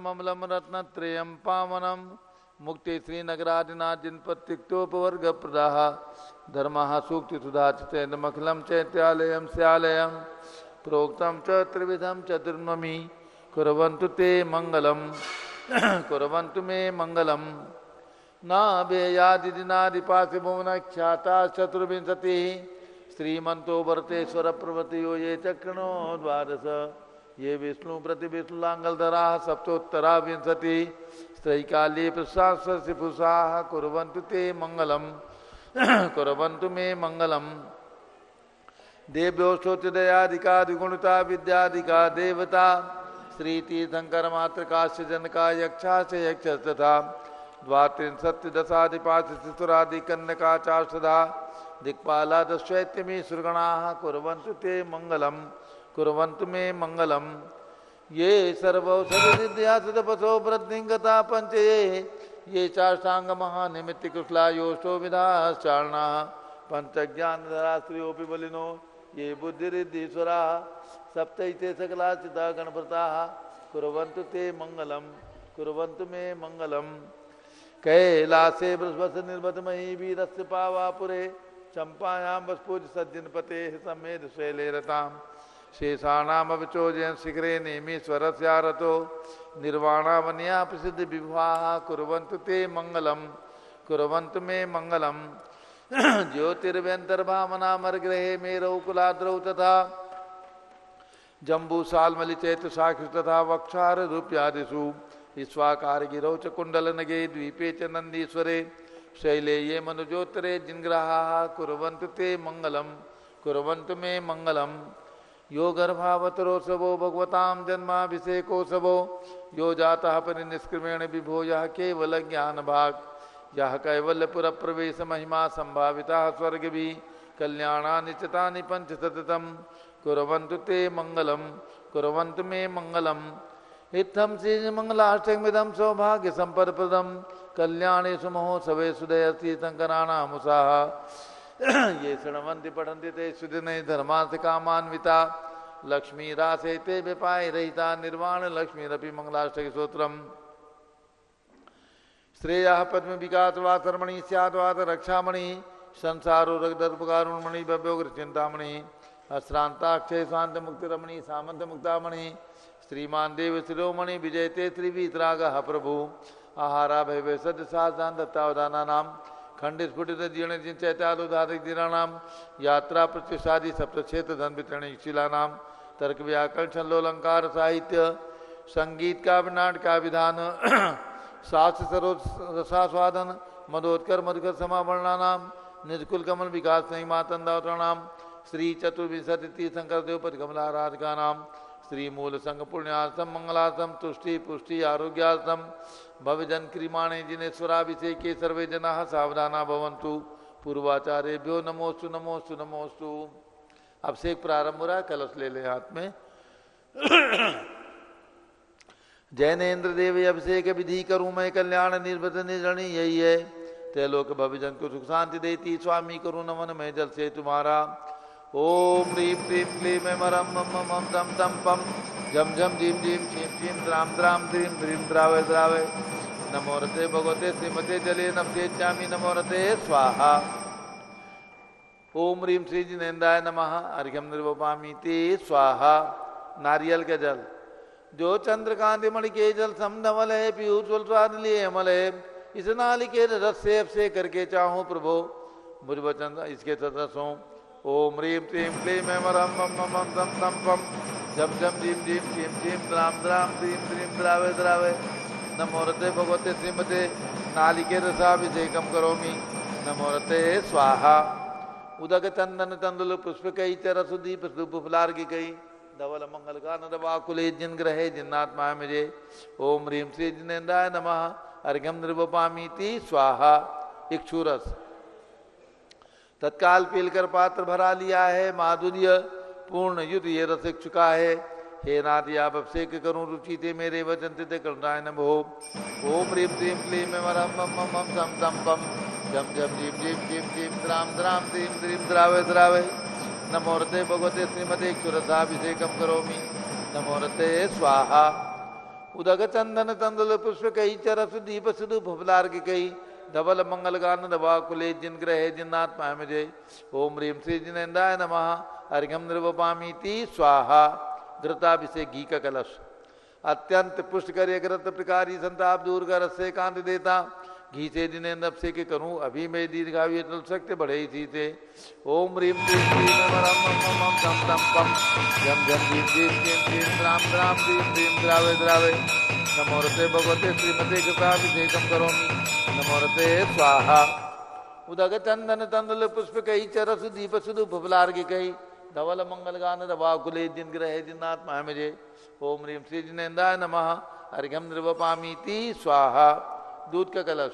ममलम रत्नत्रयं पावनम मुक्ति श्रीनगरादिनाथ जिनपत्तिक्तोपवर्ग प्रदाः धर्मः सूक्ति सुधाचितेन्दमखिलं चैत्यालयं स्यालयं प्रोक्तं च त्रिविधं चतुर्नमी कुर्वन्तु ते मंगलम कुर्वन्तु मे मंगलम नाभेयादिदिनादिपासिभुवनख्याता चतुर्विंशति श्रीमन्तो भरतेश्वर प्रवृत्तियो ये चक्रणो द्वादश ये विष्णु प्रतिविष्णुलांगलधरा सप्तोत्तरा विंशति स्त्रैकाले प्रशासुषाः कुर्वन्तु ते मंगलम कुर्वन्तु मे मंगलम देव्यो शोचदयादिकादिगुणता विद्यादिका देवता श्री तीर्थंकर मात्र काश्य जनका यक्षा से यक्ष तथा द्वात्रिंशत्दशादिपाशुरादि कन्नका चाषधा दिक्पाला दशैत्यमी सुरगणाः कुर्वन्तु ते मंगलम कुर्वन्तु मे मंगलम ये सर्वौषधिद्या सदपसो वृद्धिंगता पंचये ये चाष्टांग महानिमित्ति कुशला योषो विधाश्चारणा पंचज्ञानधरा श्रियोपि बलिनो ये बुद्धिरिद्धीश्वरा सप्तैते सकला चिता गणभृता कुर्वन्तु ते मंगलम कुर्वन्तु मे मंगलम कैलासे बृहस्पति निर्बतमयी वीरस्य पावापुरे चंपायां वस्पूज सज्जनपते समेध शैले रतां शेषाणामविचोजयन् शिखरे नेमीश्वरस्यारतो निर्वाणावन्या प्रसिद्ध विवाह कुर्वन्तु ते मंगलम कुर्वन्तु मे मंगलम ज्योतिर्व्यंतर्भावनामर्ग्रहे मेरौ कुलाद्रौ तथा जम्बूसाल्मलिचैत्र साक्षि तथा वक्षार रूप्यादिषु ईश्वाकार गिरौ च कुंडलनगे द्वीपे च नंदीश्वरे शैले ये मनुजोत्तरे जिनग्रहाः कुर्वन्तु ते मंगलम कुर्वन्तु मे मंगलम यो गर्भावतरोत्सवो भगवतां जन्माभिषेकोत्सवो यो जातः परिनिष्क्रमेण विभो यः केवल ज्ञान भाग यः कैवल्यपुर प्रवेश महिमा संभाविता स्वर्गभि कल्याणानि चितानि पंचशतम् कुर्वन्तु ते मंगलम कुर्वन्तु मे मंगलम इत्थं श्री मंगलाष्टकमिदं सौभाग्य संपदप्रदं कल्याणेषु महोत्सवेषु दयतीर्थंकराणामुषाः ये शृण्वन्ति पठन्ति ते सुदिने धर्मार्थ कामान्विता लक्ष्मी रासे ते विपाय रहिता निर्वाण लक्ष्मीरपि मंगलाष्टक स्तोत्रम् श्रेयः पद्म विकासवा कर्मणि स्याद्वाद रक्षामणि संसारो रगदर्पकारुणमणि भव्योग्र चिंतामणि अश्रांताक्षय शांत मुक्तिरमणि सामंत मुक्तामणि श्रीमान देव शिरोमणि विजयते त्रिवीतरागः प्रभु आहारा भैवे सद्य साधान दत्तावधाना नाम खंडित स्फुटित जीर्ण जिन चैत्यादुधारिक दीनानाम यात्रा प्रतिष्ठादि सप्तक्षेत्र धन वितरणी शिलानाम तर्क व्याकरण छंदोलंकार साहित्य संगीत का नाट का विधान शास्त्र सरोज रसास्वादन मदोत्कर मधुकर समावर्णानाम निजकुल कमल विकास नहीं मातंदावतरणाम श्री चतुर्विंशति तीर्थंकर देवपति कमलाराधिका नाम श्री मूल संघ पुण्यार्थम मंगलार्थम तुष्टि पुष्टि आरोग्यार्थम भवजन क्रिमाणे जिनेश्वराभिषेके सर्वे जनाः सावधाना भवन्तु पूर्वाचार्यभ्यो नमोस्तु नमोस्तु नमोस्तु। अभिषेक प्रारंभ हो रहा है, कलश ले ले हाथ में। जैनेन्द्र देव अभिषेक विधि करूं मैं कल्याण निर्भृत निर्णी यही है त्रैलोक भविजन को सुख शांति देती स्वामी करूं नमन मैं जल से तुम्हारा। ओम ह्रीं क्लीं क्लीं मरम मम मम दम दम पम झम झम झीम झीम छीम छीम द्राम द्राम द्रीम द्रीम द्रावे द्रावे नमो रते भगवते श्रीमते जले नमते चामी नमो रते स्वाहा। ओम ह्रीं श्री जिनेन्द्राय नमः अर्घ्यम निर्वपामि ते स्वाहा। नारियल का जल जो चंद्रकांति मणि के जल समधवल है पीयूष स्वाद लिए अमल है इस नाली के रस से अभिषेक करके चाहूं प्रभु मुझ वचन इसके सदस्यों। ओम ह्रीं क्लीं क्लीं मरम मम मम दम दम पम झम झम झीम झीम छीम छीम द्राम द्राम द्रीम द्रीम द्रावे द्रावे नमो रते भगवते श्रीमते नालिके रसाभिषेकम करोमि नमो रते स्वाहा। उदक चंदन तंदुल पुष्प कई चरसुदीप धूप फुलार्घ्य कई धवल मंगल का नदवाकुले जिन ग्रहे जिन्नात्मा मुझे। ओम ह्रीं श्री जिनेन्द्राय नमः अर्घ्यम निर्वपामीति स्वाहा। इक्षुरस तत्काल पीलकर पात्र भरा लिया है माधुर्य पूर्ण युद्ध ये रस चुका है। हे नाथ आप अभिषेक करूं रुचि थे मेरे वचन ते करुणाय नमो। ओम ह्रीं क्लीं क्लीं मरम मम मम दम दम पम झम झम झीम झीम झीम झीम द्राम द्राम द्रीम द्रीम द्रावे द्रावे नमो रते भगवते श्रीमते इक्षुरसाभिषेकम करोमि नमो रते स्वाहा। उदक चंदन तंदुल पुष्प कई चरस दीप सुदु भवलार्ग कई धवल मंगल गान दवा कुले जिन ग्रहे जिन्नाथ पामजे ओम ह्रीम श्री जिनेन्द्राय नमः अर्घ्यम निर्वपामीति स्वाहा। घृताभिषेक घी का कलश अत्यंत पुष्ट कर ग्रत प्रकारी संताप दूर कर रस से कांत देता घी से जिनेन्द्र अभिषेक करूं अभी मैं दीर्घायु चल सकते बढ़े इसी से ओम ह्रीम श्रीम श्रीम तम तम पम झम झम भीम भीम भीम भीम द्राम द्राम भीम भीम द्रावे द्रावे नमोरते भगवते श्रीमते कृपाभिषेकम करोमि नमोरते स्वाहा। उदक चंदन तंदुल पुष्प कई चरस दीप सुदु भवलार्ग कई धवल मंगल गान दवा कुले जिन ग्रहे जिन्नाथ महामजे ओम ह्रीम श्री जिनेन्द्राय नमः अर्घ्यम निर्वपामीति स्वाहा। दूध का कलश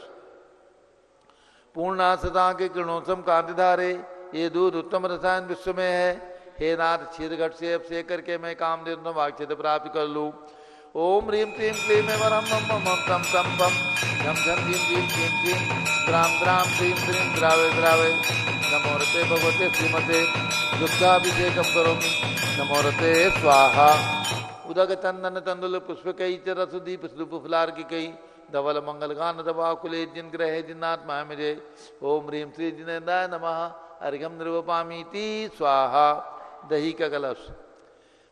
पूर्णा सदा के किरणोत्तम कांति धारे ये दूध उत्तम रसायन विश्व में है। हे नाथ क्षीर घट से अभिषेक करके मैं काम दे वाक्चित प्राप्त कर लूं। ओम ह्रीम क्लीम क्लीम वरम मम मम तम तम पम झम झम भीम भीम भीम भीम द्राम द्राम भीम भीम द्रावे द्रावे नमोरते भगवते श्रीमते दुग्धाभिषेकम करोमि नमोरते स्वाहा। उदक चंदन तंदुल पुष्प कई चरस दीप सुदुप फुलार की कई धवल मंगल गान दवा कुले जिन ग्रहे जिन्नाथ महामजे ओम ह्रीम श्री जिनेन्द्राय नमः अर्घ्यम निर्वपामीति स्वाहा। दही का कलश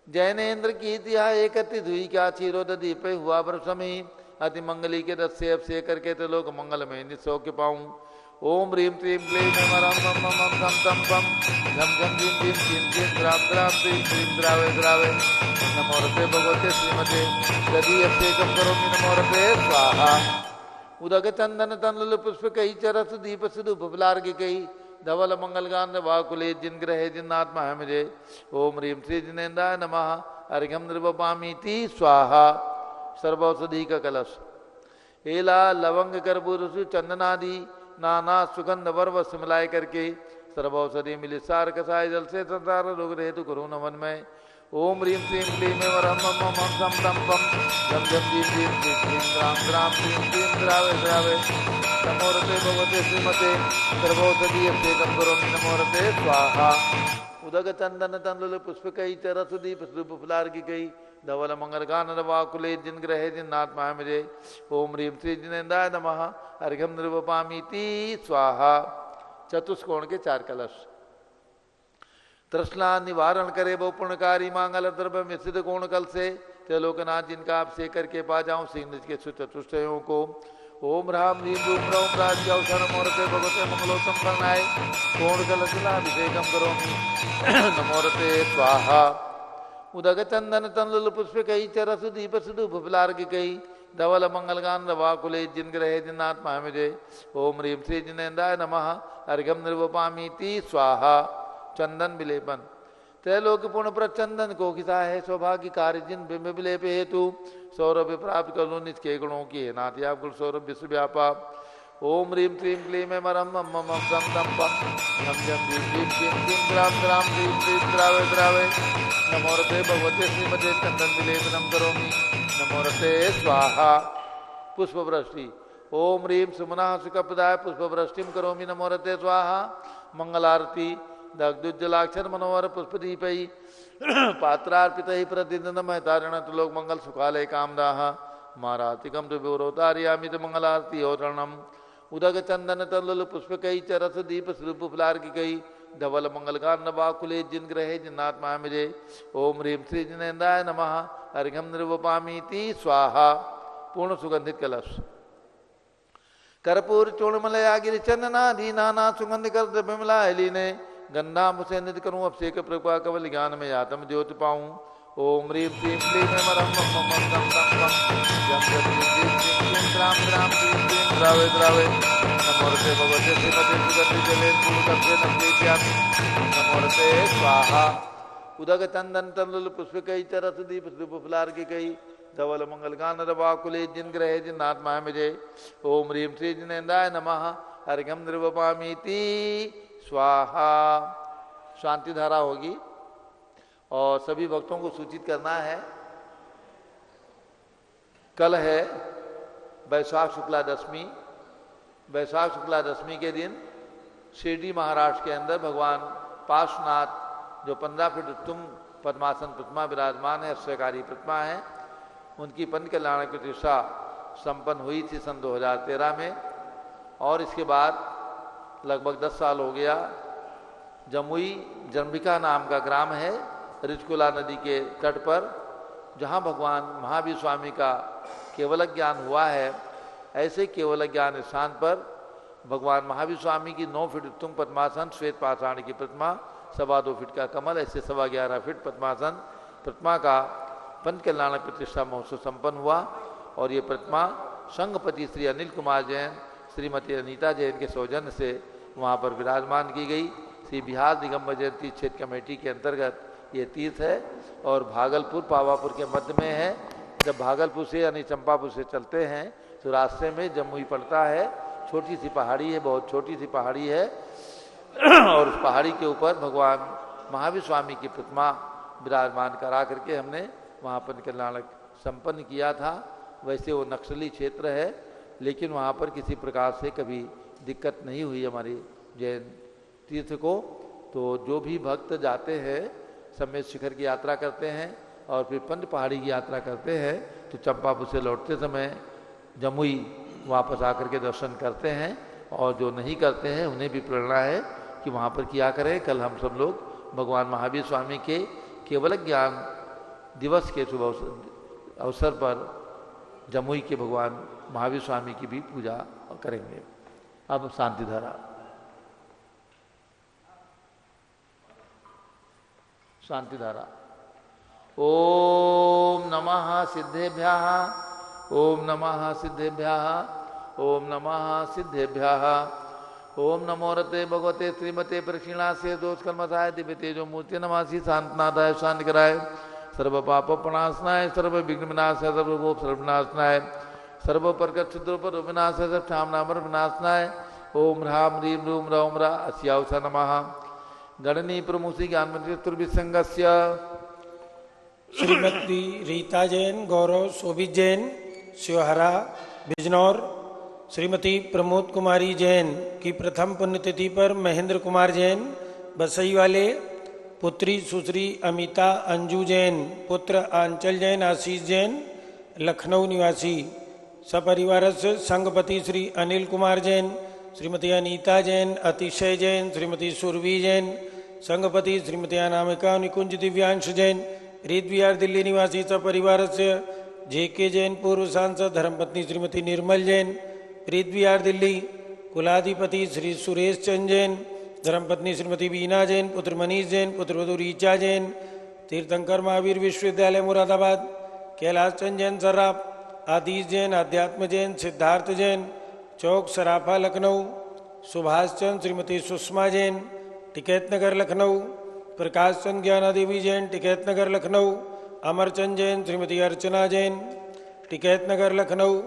जैनेन्द्र की तिहा एक अति धुई क्या चीरोद दीपे हुआ बरसमी अति मंगली के रस से अभिषेक करके तो लोग मंगल में निसौ के पाऊं। ओम ह्रीम क्लीम क्लीम मरम मम मम तम तम पम झम झम भीम भीम भीम भीम द्राम द्राम भीम भीम द्रावे द्रावे नमोरते भगवते श्रीमते यदि अभिषेकम करोमि नमोरते स्वाहा। उदक चंदन तंदुल पुष्प कई चरस दीप सुदु भवलार्ग कई धवल मंगल गान वाकुले जिन ग्रहे जिन्नाथ महामजे ओम ह्रीम श्री जिनेन्द्राय नमः अर्घ्यम निर्वपामीति स्वाहा। सर्वौषधि का कलश एला लवंग कर्पूर चंदनादि नाना सुगंध वर्व मिलाए करके सर्वौषधि मिली सार कसाय जल से संसार रोग हेतु करो नमन में ओम ह्रीम क्लीम क्लीम वरम मम मम तम तम पम झम झम भीम भीम भीम भीम द्राम द्राम भीम भीम द्रावे द्रावे नमोरते भगवते श्रीमते सर्वौषधि अभिषेकम करोमि नमोरते स्वाहा। उदक चंदन तंदुल पुष्प कई चरस दीप सुदुप फुलार की कई धवल मंगल गान दवा कुले जिन ग्रहे जिन्नाथ महामजे ओम ह्रीम श्री जिनेन्द्राय नमः अर्घ्यम निर्वपामीति स्वाहा। चतुष्कोण के चार कलश तृष्णा निवारण करे वो पुण्यकारी मांगल द्रव्य में सिद्ध कोण कल से त्रिलोकनाथ जिनका आपसे करके पा जाऊं सिंह के चतुष्टयों को ओम राम ह्रीम रूम रौम राज्य अवसर मोरते भगवते मंगलोत्तम करनाय कोण कलशलाभिषेकम करोमि नमोरते स्वाहा। उदक चंदन तंदुल पुष्प कई चरस दीप सुदु भवलार्ग कई धवल मंगल गान दवा कुले जिन ग्रहे जिन्नाथ महामजे ओम ह्रीम श्री जिनेन्द्राय नमः अर्घ्यम निर्वपामीति स्वाहा। चंदन विलेपन त्रैलोक पूर्ण प्रचंदन को खिसा है सौभाग्य कार्य जिन बिंब विलेप हेतु सौरभ प्राप्त कर लो निज के गुणों की है नाथ आप गुण सौरभ विश्व व्यापा ओम ह्रीम क्लीम क्लीम मरम मम मम तम तम पम झम झम भीम भीम भीम भीम द्राम द्राम भीम भीम द्रावे द्रावे नमोरते भगवते श्रीमते चंदन विलेपनम करोमि नमोरते स्वाहा। पुष्प वृष्टि ओम ह्रीम सुमना सुखप्रदाय पुष्प वृष्टिम करोमि नमोरते स्वाहा। मंगलारती दग्धुज्जलाक्षर मनोहर पुष्पदीपै पात्रार्पित ही प्रतिदिन महतारिण लोक मंगल सुखालय कामदाह मारातिकम तो विवरोतारियामित मंगलारती औरणम। उदक चंदन तंदुल पुष्प कई चरस दीप स्वरूप फुलार की कई धवल मंगल गान वाकुले जिन ग्रहे जिन्नाथ महामजे ओम ह्रीम श्री जिनेन्द्राय नमः अर्घ्यम निर्वपामीति स्वाहा। पूर्ण सुगंधित कलश कर्पूर चूर्णमलया गिरि चंदनादि नाना सुगंध कर द्रव्यमला ने गंधा मुझे निध करूं अभिषेक प्रभा कवल ज्ञान में आत्म ज्योति पाऊं ओम ह्रीम क्लीम क्लीम मरम मम मम तम तम पम झम झम भीम भीम भीम द्राम द्राम भीम भीम द्रावे द्रावे नमोरते भगवते श्रीमते सुगंधि जले पूर्णसे नमस्यामि नमोरते स्वाहा। उदक चंदन तंदुल पुष्प कई चरस दीप सुदुप फुलार की कई धवल मंगल गान दवा कुले जिन ग्रहे जिन्नाथ महामजे ओम ह्रीम श्री जिनेन्द्राय नमः अर्घ्यम निर्वपामीति स्वाहा। शांति धारा होगी और सभी भक्तों को सूचित करना है कल है वैशाख शुक्ला दशमी। वैशाख शुक्ला दशमी के दिन शिरडी महाराष्ट्र के अंदर भगवान पार्श्वनाथ जो 15 फीट उत्तम पद्मासन प्रतिमा विराजमान है, अश्वकारी प्रतिमा है, उनकी पंच कल्याण की प्रतिष्ठा संपन्न हुई थी सन 2013 में। और इसके बाद लगभग 10 साल हो गया। जमुई जम्बिका नाम का ग्राम है रिचकुला नदी के तट पर, जहाँ भगवान महावीर स्वामी का केवल ज्ञान हुआ है। ऐसे केवल ज्ञान स्थान पर भगवान महावीर स्वामी की 9 फीट उत्तुंग पद्मासन, श्वेत पाषाण की प्रतिमा, 2.25 फीट का कमल, ऐसे 11.25 फीट पद्मासन प्रतिमा का पंच कल्याण प्रतिष्ठा महोत्सव संपन्न हुआ। और ये प्रतिमा संघपति श्री अनिल कुमार जैन, श्रीमती अनीता जैन के सौजन्य से वहाँ पर विराजमान की गई। श्री बिहार दिगंबर जैन तीर्थ क्षेत्र कमेटी के अंतर्गत ये तीर्थ है और भागलपुर पावापुर के मध्य में है। जब भागलपुर से यानी चंपापुर से चलते हैं तो रास्ते में जमुई पड़ता है। छोटी सी पहाड़ी है, बहुत छोटी सी पहाड़ी है और उस पहाड़ी के ऊपर भगवान महावीर स्वामी की प्रतिमा विराजमान करा करके हमने वहाँ पर कल्याण संपन्न किया था। वैसे वो नक्सली क्षेत्र है, लेकिन वहाँ पर किसी प्रकार से कभी दिक्कत नहीं हुई हमारी जैन तीर्थ को। तो जो भी भक्त जाते हैं समेत शिखर की यात्रा करते हैं और फिर पंच पहाड़ी की यात्रा करते हैं तो चंपापुर से लौटते समय जमुई वापस आकर के दर्शन करते हैं। और जो नहीं करते हैं उन्हें भी प्रेरणा है कि वहाँ पर किया करें। कल हम सब लोग भगवान महावीर स्वामी के केवल ज्ञान दिवस के शुभ अवसर पर जमुई के भगवान महावीर स्वामी की भी पूजा करेंगे। अब शांति धारा। शांति धारा। ओम नमः सिद्धेभ्यः, ओम नमः सिद्धेभ्यः, ओम नमः सिद्धेभ्यः। ओम नमो रते भगवते श्रीमते प्रक्षिणास्य दोषकर्मसाय दिव्य तेजो मूर्ति नमासि शांतनादाय शांति कराय सर्व पाप प्रणाशनाय सर्व विघ्न विनाशाय सर्व गोप सर्वनाशनाय सर्व प्रकट क्षुद्रोपर विनाशाय सब क्षामनामर विनाशनाय। ओम ह्राम ह्रीम रूम रौम रा अस्यावस नमः। गणनी प्रमुसी ज्ञान मंत्री चतुर्विसंगस्य श्रीमती रीता जैन, गौरव शोभित जैन, शिवहरा बिजनौर। श्रीमती प्रमोद कुमारी जैन की प्रथम पुण्यतिथि पर महेंद्र कुमार जैन बसई वाले, पुत्री सुश्री अमिता अंजू जैन, पुत्र आंचल जैन आशीष जैन लखनऊ निवासी, सपरिवार से संघपति श्री अनिल कुमार जैन, श्रीमती अनीता जैन, अतिशय जैन, श्रीमती सुरभि जैन, संघपति श्रीमती अनामिका निकुंज दिव्यांश जैन, रीत बिहार दिल्ली निवासी सपरिवार से जेके जैन, पूर्व सांसद धर्मपत्नी श्रीमती निर्मल जैन, रीत बिहार दिल्ली, कुलाधिपति श्री सुरेश चंद जैन, धर्मपत्नी श्रीमती बीना जैन, पुत्र मनीष जैन, पुत्रवधू रीचा जैन, तीर्थंकर महावीर विश्वविद्यालय मुरादाबाद, कैलाश चंद जैन सर्राफ, आदिश जैन, अध्यात्म जैन, सिद्धार्थ जैन, चौक सराफा लखनऊ, सुभाष चंद, श्रीमती सुषमा जैन, टिकैत नगर लखनऊ, प्रकाश चंद ज्ञाना देवी जैन, टिकैत नगर लखनऊ, अमरचंद जैन, श्रीमती अर्चना जैन, टिकैत नगर लखनऊ,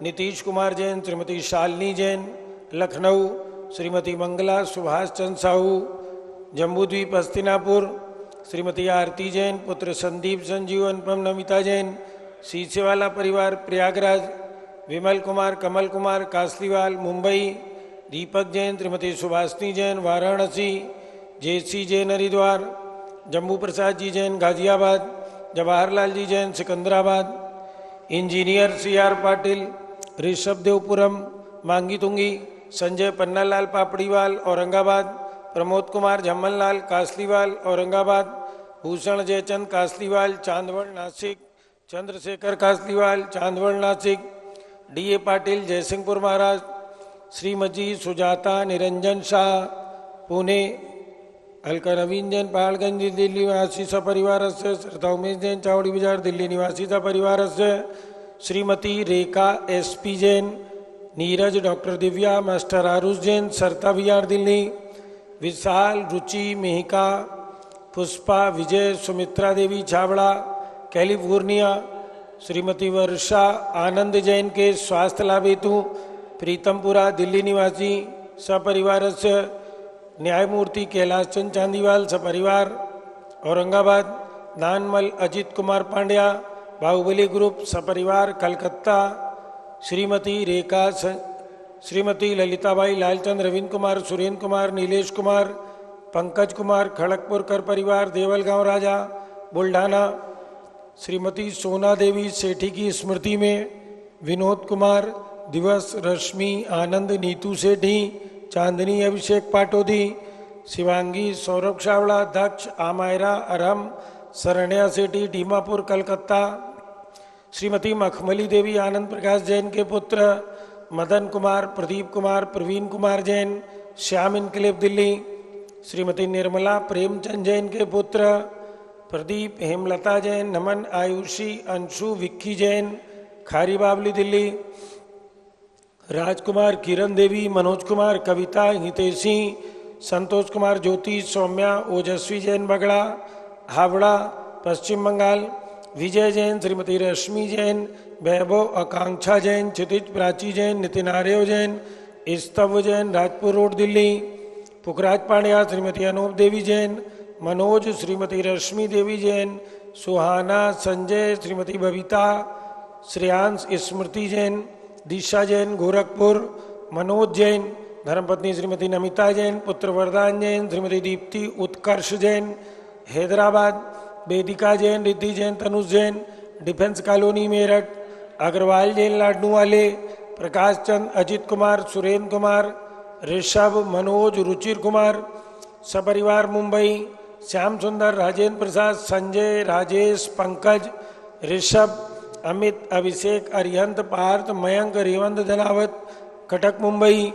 नीतीश कुमार जैन, श्रीमती शालिनी जैन लखनऊ, श्रीमती मंगला सुभाष चंद साहू, जम्बूद्वीप हस्तिनापुर, श्रीमती आरती जैन, पुत्र संदीप संजीव अनुपम नमिता जैन, सीसेवाला परिवार प्रयागराज, विमल कुमार कमल कुमार कासलीवाल मुंबई, दीपक जैन, श्रीमती सुभाषिनी जैन वाराणसी, जेसी जैन हरिद्वार, जम्बू प्रसाद जी जैन गाजियाबाद, जवाहरलाल जी जैन सिकंदराबाद, इंजीनियर CR पाटिल ऋषभ देवपुरम मांगी तुंगी, संजय पन्नालाल पापड़ीवाल औरंगाबाद, प्रमोद कुमार झम्मनलाल कासलीवाल औरंगाबाद, भूषण जयचंद कासलीवाल चांदवड़ नासिक, चंद्रशेखर कासलीवाल चांदवड़ नासिक, DA पाटिल जयसिंहपुर महाराष्ट्र, श्रीमती सुजाता निरंजन शाह पुणे, हल्का नवीन जैन पहाड़गंज दिल्ली निवासी सपरिवार से, श्रद्धा उमेश जैन चावड़ी बाजार दिल्ली निवासी सपरिवार से, Shrimati Rekha SP Jain, Neeraj doctor Divya master Aarush Jain सरता बिहार दिल्ली, विशाल रुचि मेहिका, पुष्पा विजय सुमित्रा देवी छाबड़ा कैलिफोर्निया, श्रीमती वर्षा आनंद जैन के स्वास्थ्य लाभ हेतु प्रीतमपुरा दिल्ली निवासी सपरिवार से, न्यायमूर्ति कैलाश चंद चांदीवाल सपरिवार औरंगाबाद, नानमल अजित कुमार पांड्या बाहुबली ग्रुप सपरिवार कलकत्ता, श्रीमती रेखा श्रीमती ललिताबाई लालचंद रविंद्र कुमार सुरेंद्र कुमार नीलेश कुमार पंकज कुमार खड़गपुर कर परिवार देवलगांव राजा बुल्ढाना, श्रीमती सोना देवी सेठी की स्मृति में विनोद कुमार दिवस, रश्मि आनंद नीतू सेठी, चांदनी अभिषेक पाटोदी, शिवांगी सौरभ चावड़ा, दक्ष आमायरा अरहम, शरण्या सेठी दीमापुर कलकत्ता, श्रीमती मखमली देवी आनंद प्रकाश जैन के पुत्र, मदन कुमार, प्रदीप कुमार, प्रवीण कुमार जैन, श्याम इनकलेब दिल्ली, श्रीमती निर्मला प्रेमचंद जैन के पुत्र, प्रदीप, हेमलता जैन, नमन, आयुषी, अंशु, विक्की जैन, खारी बावली दिल्ली, राजकुमार, किरण देवी, मनोज कुमार, कविता, हितेशी, संतोष कुमार, ज्योति, सौम्या, ओजस्वी जैन बगड़ा, हावड़ा पश्चिम बंगाल, विजय जैन, श्रीमती रश्मि जैन, वैभव, आकांक्षा जैन, क्षितिज प्राची जैन, नितिन आर्यव जैन, स्तव जैन, राजपुर रोड दिल्ली, पुखराज पांड्या, श्रीमती अनूप देवी जैन, मनोज, श्रीमती रश्मि देवी जैन, सुहाना, संजय, श्रीमती बबीता, श्रेयांश, स्मृति जैन, दिशा जैन, गोरखपुर, मनोज जैन, धर्मपत्नी श्रीमती नमिता जैन, पुत्र वरदान जैन, श्रीमती दीप्ति, उत्कर्ष जैन, हैदराबाद, वेदिका जैन, रिद्धि जैन, तनुज जैन, डिफेंस कॉलोनी मेरठ, अग्रवाल जैन, लाडनू वाले, प्रकाश चंद, अजित कुमार, सुरेंद्र कुमार, ऋषभ, मनोज, रुचिर कुमार, सपरिवार मुंबई, श्याम सुंदर, राजेंद्र प्रसाद, संजय, राजेश, पंकज, ऋषभ, अमित, अभिषेक, अरिहंत, पार्थ, मयंक, रेवंत धनावत, कटक मुंबई,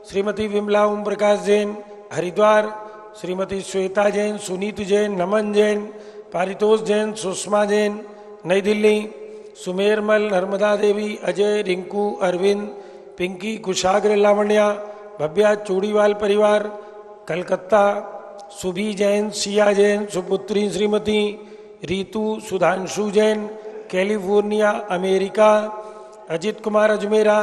श्रीमती विमला ओम प्रकाश जैन, हरिद्वार, श्रीमती श्वेता जैन, सुनीत जैन, नमन जैन, पारितोष जैन, सुषमा जैन, नई दिल्ली, सुमेरमल, नर्मदा देवी, अजय, रिंकू, अरविंद, पिंकी, कुशाग्र, लावण्या, भव्या, चूड़ीवाल परिवार, कलकत्ता, सुभी जैन, सिया जैन, सुपुत्री श्रीमती रीतू, सुधांशु जैन, कैलिफोर्निया, अमेरिका, अजित कुमार अजमेरा,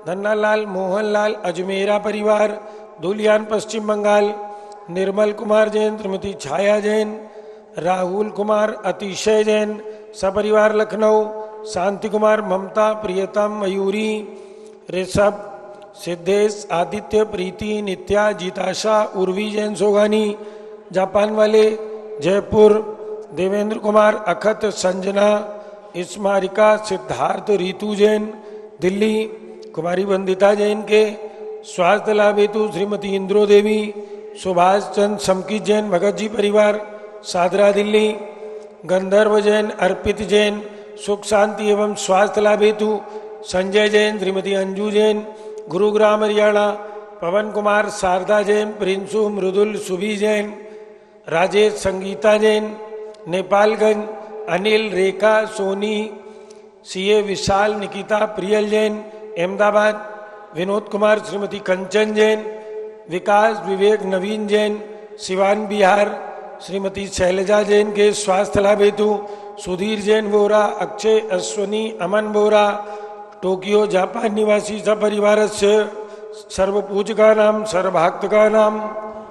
धन्नालाल, मोहनलाल, अजमेरा परिवार, धुलियान पश्चिम बंगाल, निर्मल कुमार जैन, श्रीमती छाया जैन, राहुल कुमार, अतिशय जैन, सपरिवार लखनऊ, शांति कुमार, ममता, प्रियतम, मयूरी, ऋषभ, सिद्धेश, आदित्य, प्रीति, नित्या, जीताशा, उर्वी जैन सोगानी, जापान वाले, जयपुर, देवेंद्र कुमार, अखत, संजना, स्मारिका, सिद्धार्थ, रीतू जैन, दिल्ली, कुमारी वंदिता जैन के स्वास्थ्य लाभ हेतु श्रीमती इंद्रो देवी, सुभाष चंद, समकित जैन, भगत जी परिवार, सादरा दिल्ली, गंधर्व जैन, अर्पित जैन, सुख शांति एवं स्वास्थ्य लाभ हेतु संजय जैन, श्रीमती अंजू जैन, गुरुग्राम हरियाणा, पवन कुमार, शारदा जैन, प्रिंसु, मृदुल, सुभी जैन, राजेश, संगीता जैन, नेपालगंज, अनिल, रेखा, सोनी, सीए, विशाल, निकिता, प्रियल जैन, अहमदाबाद, विनोद कुमार, श्रीमती कंचन जैन, विकास, विवेक, नवीन जैन, सिवान बिहार, श्रीमती शैलजा जैन के स्वास्थ्य लाभ हेतु सुधीर जैन वोरा, अक्षय, अश्वनी, अमन वोरा, टोक्यो जापान निवासी सपरिवार से सर्वपूज का नाम, सर्वभक्त का नाम,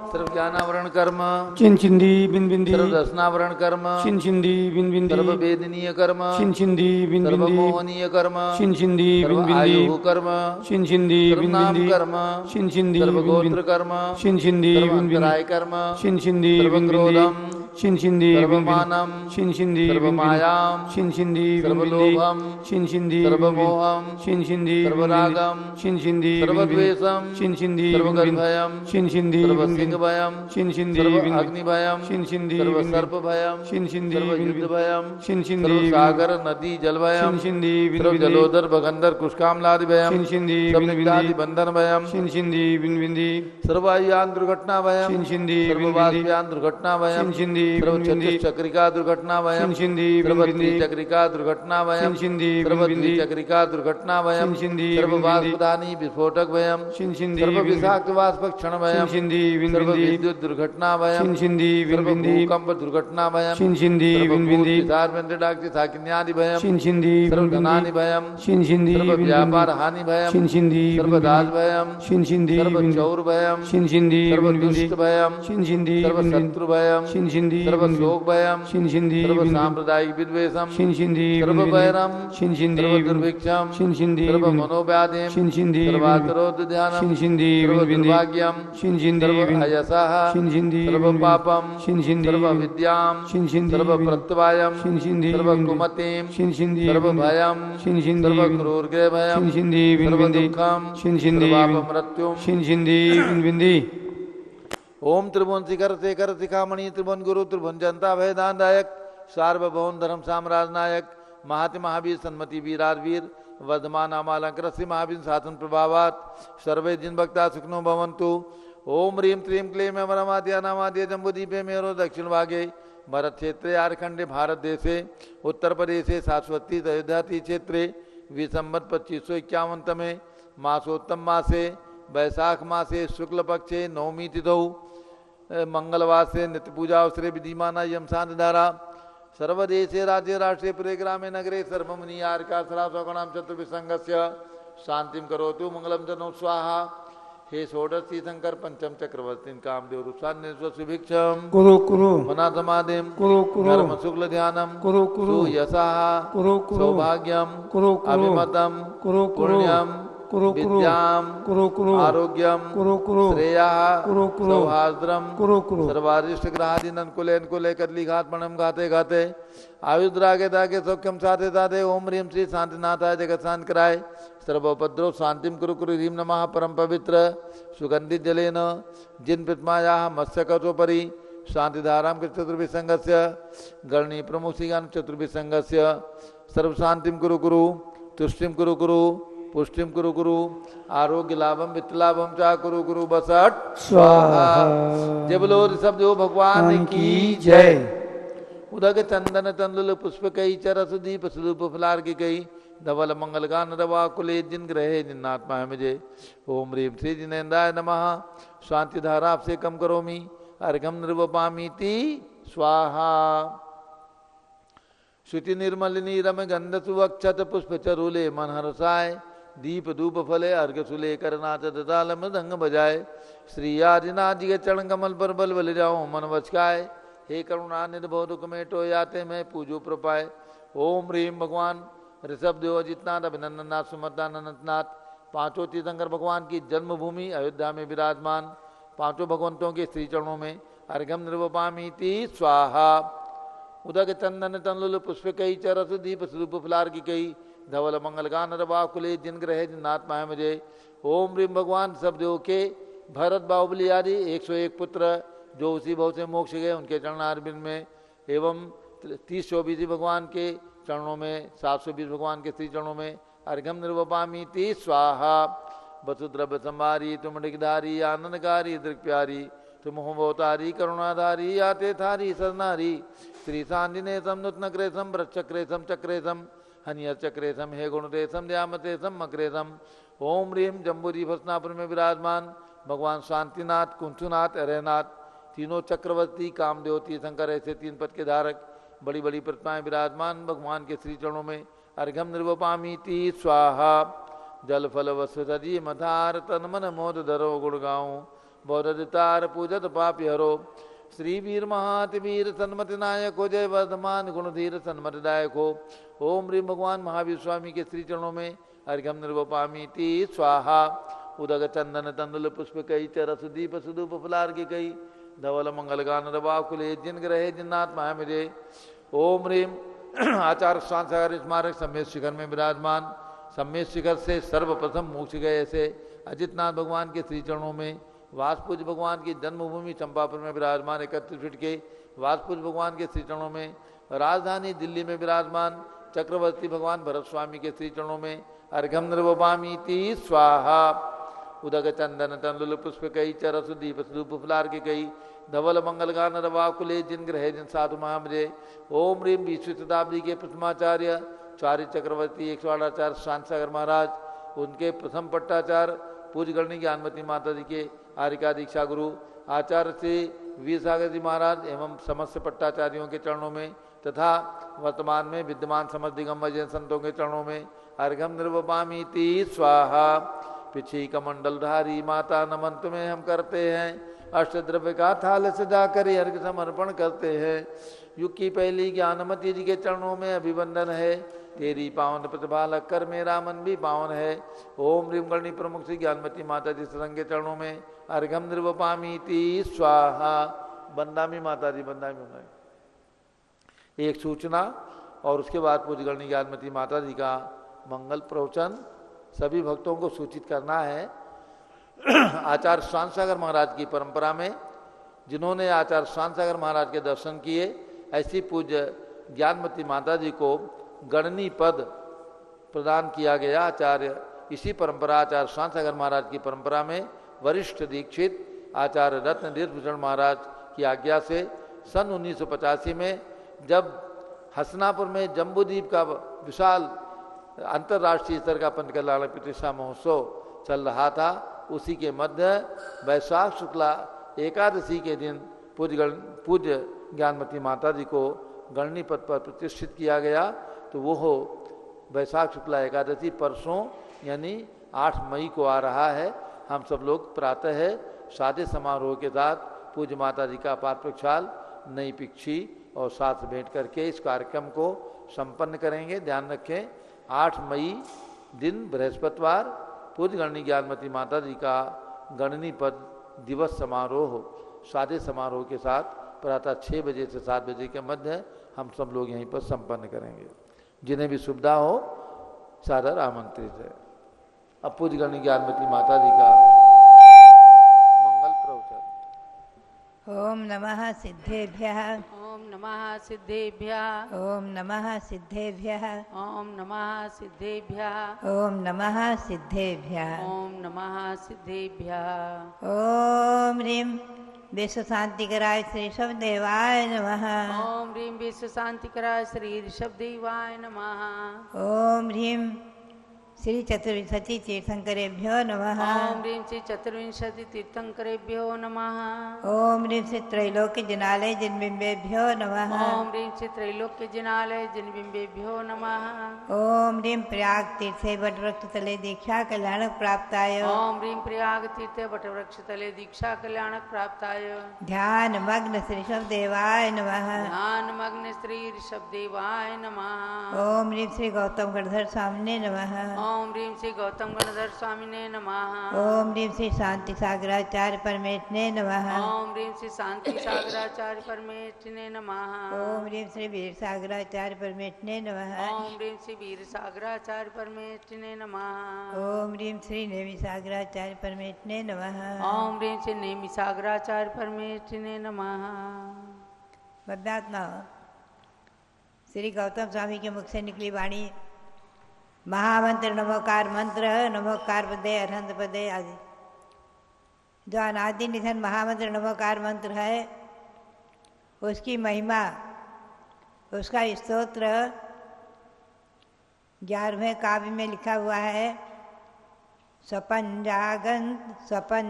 सर्व ज्ञानावरण कर्म, चिंचिंदी बिंबिंदी, सर्व दर्शनावरण कर्म, चिंचिंदी बिंबिंदी, सर्व वेदनीय कर्म, चिंचिंदी बिंबिंदी, सर्व मोहनीय कर्म, चिंचिंदी सर्व बिंबिंदी, आयु कर्म, चिंचिंदी सर्व नाम बिंबिंदी, कर्म, चिंचिंदी सर्व गोत्र बिंबिंदी, कर्म, चिंचिंदी सर्व बिंबिंदी, अंतराय कर्म, चिंचिंदी सर्व बिंबिंदी, क्रोधम, चिंचिंदी सर्व बिंबिंदी, मानम, चिंचिंदी सर्व बिंबिंदी, मायाम, चिंचिंदी सर्व बिंबिंदी, लोभम, चिंचिंदी सर्व बिंबिंदी, मोहम, चिंचिंदी सर्व बिंबिंदी, रागम, चिंचिंदी सर्व बिंबिंदी, द्वेषम, चिंचिंदी सर्व बिंबिंदी, गर्भयम, चिंचिंदी सर्व बिंबिंदी, सिंह भयम, चिंचिंदी सर्व बिंबिंदी, अग्नि भयम, चिंचिंदी सर्व बिंबिंदी, सर्प भयम, चिंचिंदी सर्व युद्ध बिंबिंदी, भयम, चिंचिंदी सर्व बिंबिंदी, सागर नदी जल भयम, चिंचिंदी सर्व बिंबिंदी, जलोदर भगंदर कुष्कामलादि भयम, चिंचिंदी सब बिंबिंदी, निंदादि बंधन भयम, चिंचिंदी बिंबिंदी, सर्वायुयान दुर्घटना भयम, चिंचिंदी सर्व बिंबिंदी, वाष्पयान दुर्घटना भयम, चिंचिंदी सर्व बिंबिंदी, चतुष्चक्रिका दुर्घटना भयम, चिंचिंदी सर्व बिंबिंदी, त्रिचक्रिका दुर्घटना भयम, चिंचिंदी सर्व बिंबिंदी, द्विचक्रिका दुर्घटना भयम, चिंचिंदी सर्व बिंबिंदी, वाष्पदानी विस्फोटक भयम, चिंचिंदी सर्व बिंबिंदी, विषाक्त वाष्प क्षण भयम, चिंचिंदी सर्व बिंबिंदी, विद्युत दुर्घटना भयम, चिंचिंदी सर्व बिंबिंदी, भूकंप दुर्घटना भयम, चिंचिंदी सर्व भूत बिंबिंदी, विचार वेंद्रडाक्ति साकिन्यादि भयम, चिंचिंदी सर्व बिंबिंदी, धनानि भयम, चिंचिंदी सर्व बिंबिंदी, व्यापार हानि भयम, चिंचिंदी सर्व बिंबिंदी, दास भयम, चिंचिंदी सर्व बिंबिंदी, चौर भयम, चिंचिंदी सर्व बिंबिंदी, दुष्ट भयम, चिंचिंदी सर्व बिंबिंदी, शत्रु भयम, चिंचिंदी शिंदी सर्व शोक भयम शिन शिंदी सर्व सांप्रदायिक विद्वेषम शिन शिंदी सर्व भैरम शिन शिंदी सर्व दुर्भिक्षम शिन शिंदी सर्व मनोव्याधिम शिन शिंदी सर्वातरोध ध्यानम शिन शिंदी सर्व दुर्भाग्यम शिन शिंदी सर्व अयसः शिन शिंदी सर्व पापम शिन शिंदी सर्व विद्याम शिन शिंदी सर्व प्रत्यवायम शिन शिंदी सर्व कुमतिम शिन शिंदी सर्व भयम शिन शिंदी सर्व क्रूरग्रे भयम शिन शिंदी सर्व दुःखम शिन शिंदी सर्वापमृत्युम शिन शिंदी बिंदी ओम त्रिभुवन शिखर शेखर शिखामणि त्रिभुवन गुरु त्रिभुवन जनता भयदानदायक सार्वभौम धर्म साम्राज्य नायक महाति महावीर सन्मति वीरारवीर वर्धमान अमालंकर श्री महावीर शासन प्रभावात सर्वे जिन भक्ता सुखनो भवन्तु। ओम ह्रीं क्लीं क्लीं अमरमाद्या नामाद्य जम्बूदीपे मेरो दक्षिण भागे भरत क्षेत्रे आरखंडे भारत देशे उत्तर प्रदेशे शाश्वती अयोध्याति क्षेत्रे विसंवत 2551 तमे मासोत्तम मासे वैशाख मासे शुक्ल पक्षे नवमी तिथौ मंगलवासे नित्य पूजा अवसरे विधिमाना यम धारा सर्वदेशे राज्य राष्ट्रे पुरे ग्रामे नगरे सर्वमुनि आर्का सरासोगणाम चतुर्विसंगस्य शांतिम करोतु मंगलम जनो स्वाहा। हे षोडशी शंकर पंचम चक्रवर्ती कामदेव रुषान्यभिक्षम कुरु कुरु मना समाधिम कुरु कुरु धर्म शुक्ल ध्यानम कुरु कुरु यशः कुरु कुरु सौभाग्यम कुरु कुरु अभिमतम कुरु कुरु पुण्यम कुरु कुरु विद्याम कुरु कुरु आरोग्यम कुरु कुरु श्रेया कुरु कुरु सौहार्द्रम कुरु कुरु सर्वारिष्ट ग्रहादीनन कुले कदली घात मणम गाते गाते आयुद्रागे दागे सौख्यम साधे साधे ओम ह्रीं श्री शांतिनाथाय जगत शांत कराय सर्वोपद्रव शांतिम कुरु कुरु ह्रीं नमः परम पवित्र सुगंधित जलेन जिन प्रतिमायाः मत्स्यकटोपरि शांतिधारां चतुर्भिसंगस्य गणनी प्रमुखिगान चतुर्भिसंगस्य सर्व शांतिम कुरु कुरु तुष्टिम कुरु कुरु पुष्टिम कुरु कुरु आरोग्य लाभम वित्त लाभम चा कुरु कुरु बसट स्वाहा। जय बोलो ऋषभ देव भगवान की जय। उदक चंदन तंदुल पुष्प कई चरस दीप स्वरूप फलार की कई धवल मंगल गान रवा कुले जिन ग्रहे जिन्नात्मा है मुझे ओम ह्रीं श्री जिनेन्द्राय नमः शांति धारा आपसे कम करोमि अर्घम निर्वपामीति स्वाहा। श्रुति निर्मलिनी रम गंध सुवक्षत पुष्प चरूले मन हरसाय दीप धूप फले अर्घ सुले करनाथ दताल मृदंग बजाए श्री आदिनाथ जी के चरण कमल पर बल बल जाओ मन वचकाय हे करुणा निर्भव दुख मेटो याते मैं पूजो प्रपाय ओम ह्रीं भगवान ऋषभ देव अजितनाथ अभिनंदननाथ सुमतानंदनाथ पांचों तीर्थंकर भगवान की जन्मभूमि अयोध्या में विराजमान पांचों भगवंतों के श्री चरणों में अर्घम निर्वपामीति स्वाहा। उदक चंदन तंलुल पुष्प कई चरस दीप स्वरूप फलार की कई धवल मंगल गान रवा कुले जिन ग्रह जिन्नात्मा है मुझे ओम ह्रीं भगवान सब देव के भरत बाहुबली आदि 101 पुत्र जो उसी भाव से मोक्ष गए उनके चरणारविंद में एवं 30-24 भगवान के चरणों में 720 भगवान के श्री चरणों में अर्घम निर्वपामीति स्वाहा। वसुद्रव्य संभारी तुम डिगधारी आनंदकारी दृक् प्यारी तुम होतारी करुणाधारी आते थारी सरनारी श्री सांदिने सम नूतनक्रेशम वृक्षक्रेशम चक्रेशम हनियर चक्रेशम हे गुणरेशम द्यामतेशम मकरेशम ओम ह्रीं जम्बूरी भस्नापुर में विराजमान भगवान शांतिनाथ कुंथुनाथ अरहनाथ तीनों चक्रवर्ती कामदेव तीर्थंकर ऐसे 3 पद के धारक बड़ी बड़ी प्रतिमाएं विराजमान भगवान के श्री चरणों में अर्घम निर्वपामीति स्वाहा। जल फल वसुधरी मधार तन मन मोद धरो गुण गाऊं बौद्धितार पूजत पापी हरो श्री वीर महाति वीर सन्मति नायक हो जय वर्धमान गुणधीर सन्मति दायक हो ओम ह्रीं भगवान महावीर स्वामी के श्री चरणों में अर्घम निर्वपामीति स्वाहा। उदक चंदन तंदुल पुष्प कई चरस दीप सुदूप फलार की कई धवल मंगल गान रवा कुले जिन ग्रहे जिन्नात्मा है मुझे ओम ह्रीं आचार्य शांत स्मारक सम्मेत शिखर में विराजमान सम्मेत शिखर से सर्वप्रथम मोक्ष गए ऐसे अजितनाथ भगवान के श्री चरणों में वासपूज भगवान की जन्मभूमि चंपापुर में विराजमान 31 फीट के वासपूज भगवान के श्री चरणों में राजधानी दिल्ली में विराजमान चक्रवर्ती भगवान भरत स्वामी के श्री चरणों में अर्घम निर्वपामीति स्वाहा। उदक चंदन तंलुल पुष्प कई चरस दीप स्वरूप फलार के कई धवल मंगल गान रवा कुले जिन ग्रह जिन साधु महामजे ओम ह्रीं 20वीं शताब्दी के प्रथमाचार्य चार्य चक्रवर्ती 108 आचार्य शांत सागर महाराज उनके प्रथम पट्टाचार्य पूज्य गणनी ज्ञानमती माता जी के आर्यका दीक्षा गुरु आचार्य श्री वीर सागर जी महाराज एवं समस्त पट्टाचार्यों के चरणों में तथा वर्तमान में विद्यमान समस्त दिगंबर जैन संतों के चरणों में अर्घम निर्वपामीति स्वाहा। पिछी कमंडलधारी माता नमन तुम्हें हम करते हैं अष्टद्रव्य का थाल सजाकर अर्घ समर्पण करते हैं। युग की पहली ज्ञानमती जी के चरणों में अभिवंदन है। तेरी पावन प्रतिभा लगकर मेरा मन भी पावन है। ओम ह्रीम गणी प्रमुख श्री ज्ञानमती माता जी सरंग के चरणों में अर्घम निर्वपामीति स्वाहा। बंदामी माता जी, बंदामी बनाए। एक सूचना और उसके बाद पूज्य गणी ज्ञानमती माता जी का मंगल प्रवचन सभी भक्तों को सूचित करना है। आचार्य शांत सागर महाराज की परंपरा में जिन्होंने आचार्य शांत सागर महाराज के दर्शन किए, ऐसी पूज्य ज्ञानमती माता जी को गणनी पद प्रदान किया गया। आचार्य इसी परंपरा आचार्य शांत सागर महाराज की परंपरा में वरिष्ठ दीक्षित आचार्य रत्न भूषण महाराज की आज्ञा से सन 1985 में जब हसनापुर में जम्बूद्वीप का विशाल अंतर्राष्ट्रीय स्तर का पंच कल्याण प्रतिष्ठा महोत्सव चल रहा था, उसी के मध्य वैशाख शुक्ला एकादशी के दिन पूज्य ज्ञानमती माता जी को गणनी पद पर प्रतिष्ठित किया गया। तो वो हो वैशाख शुक्ला एकादशी परसों यानी 8 मई को आ रहा है। हम सब लोग प्रातः है सादे समारोह के साथ पूज्य माता जी का पार प्रक्षाल, नई पिक्षी और साथ भेंट करके इस कार्यक्रम को संपन्न करेंगे। ध्यान रखें 8 मई दिन बृहस्पतिवार पूज्य गणनी ज्ञानमती माता जी का गणनी पद दिवस समारोह सादे समारोह के साथ प्रातः 6 बजे से 7 बजे के मध्य हम सब लोग यहीं पर संपन्न करेंगे। जिन्हें भी सुविधा हो सादर आमंत्रित है। अब पूज्य गणनी ज्ञानमती माता जी का मंगल प्रवचन। ओम नमः सिद्धेभ्यः। ओम नमः सिद्धेभ्यः। ओम नमः सिद्धेभ्यः। ओम नमः सिद्धेभ्यः। ओम नमः सिद्धेभ्यः। ओम नमः सिद्धेभ्यः। ओम ह्रीं विश्व शांतिकराय श्री शब्देवाय नमः। ओम ह्रीं विश्व शांतिकराय श्री ऋषभदेवाय नमः। ओम ह्रीं श्री चतुर्विंशति तीर्थंकरेभ्यो नमः। ओम ह्रीं श्री चतुर्विंशति तीर्थंकरेभ्यो नमः। ओम ह्रीं श्री त्रैलोक्य जनालय जिनबिंबेभ्यो नमः। ओम ह्रीं श्री त्रैलोक्य जिनालय जिनबिंबेभ्यो नमः। ओम ह्रीं प्रयाग तीर्थे वटवृक्ष तले दीक्षा कल्याणक प्राप्ताय। ओम ह्रीं प्रयाग तीर्थे वटवृक्ष तले दीक्षा कल्याणक प्राप्ताय। ध्यान मग्न श्री शब्देवाय नमः। ध्यान मग्न श्री ऋषभदेवाय नमः। ओम ह्रीं श्री गौतम गणधर स्वामिने नमः। ओम ह्रीं श्री गौतम गणधर स्वामिने नमः। ओम ह्रीं श्री शांति सागराचार्य परमेष्ठिने नमः। ओम ह्रीं श्री शांति सागराचार्य परमेष्ठिने नमः। ओम ह्रीं श्री वीर सागराचार्य परमेष्ठिने नमः। ओम ह्रीं श्री वीर सागराचार्य परमेष्ठिने नमः। ओम ह्रीं श्री नेमि सागराचार्य परमेष्ठिने नमः। ओम ह्रीं श्री नेमि सागराचार्य परमेष्ठिने नमः। बद्धात्मा श्री गौतम स्वामी के मुख से निकली वाणी महामंत्र नमोकार मंत्र नमोकार पदे अरहंत पदे आदि जो अनादि निधन महामंत्र नमोकार मंत्र है, उसकी महिमा, उसका स्तोत्र 11वें काव्य में लिखा हुआ है। स्वपन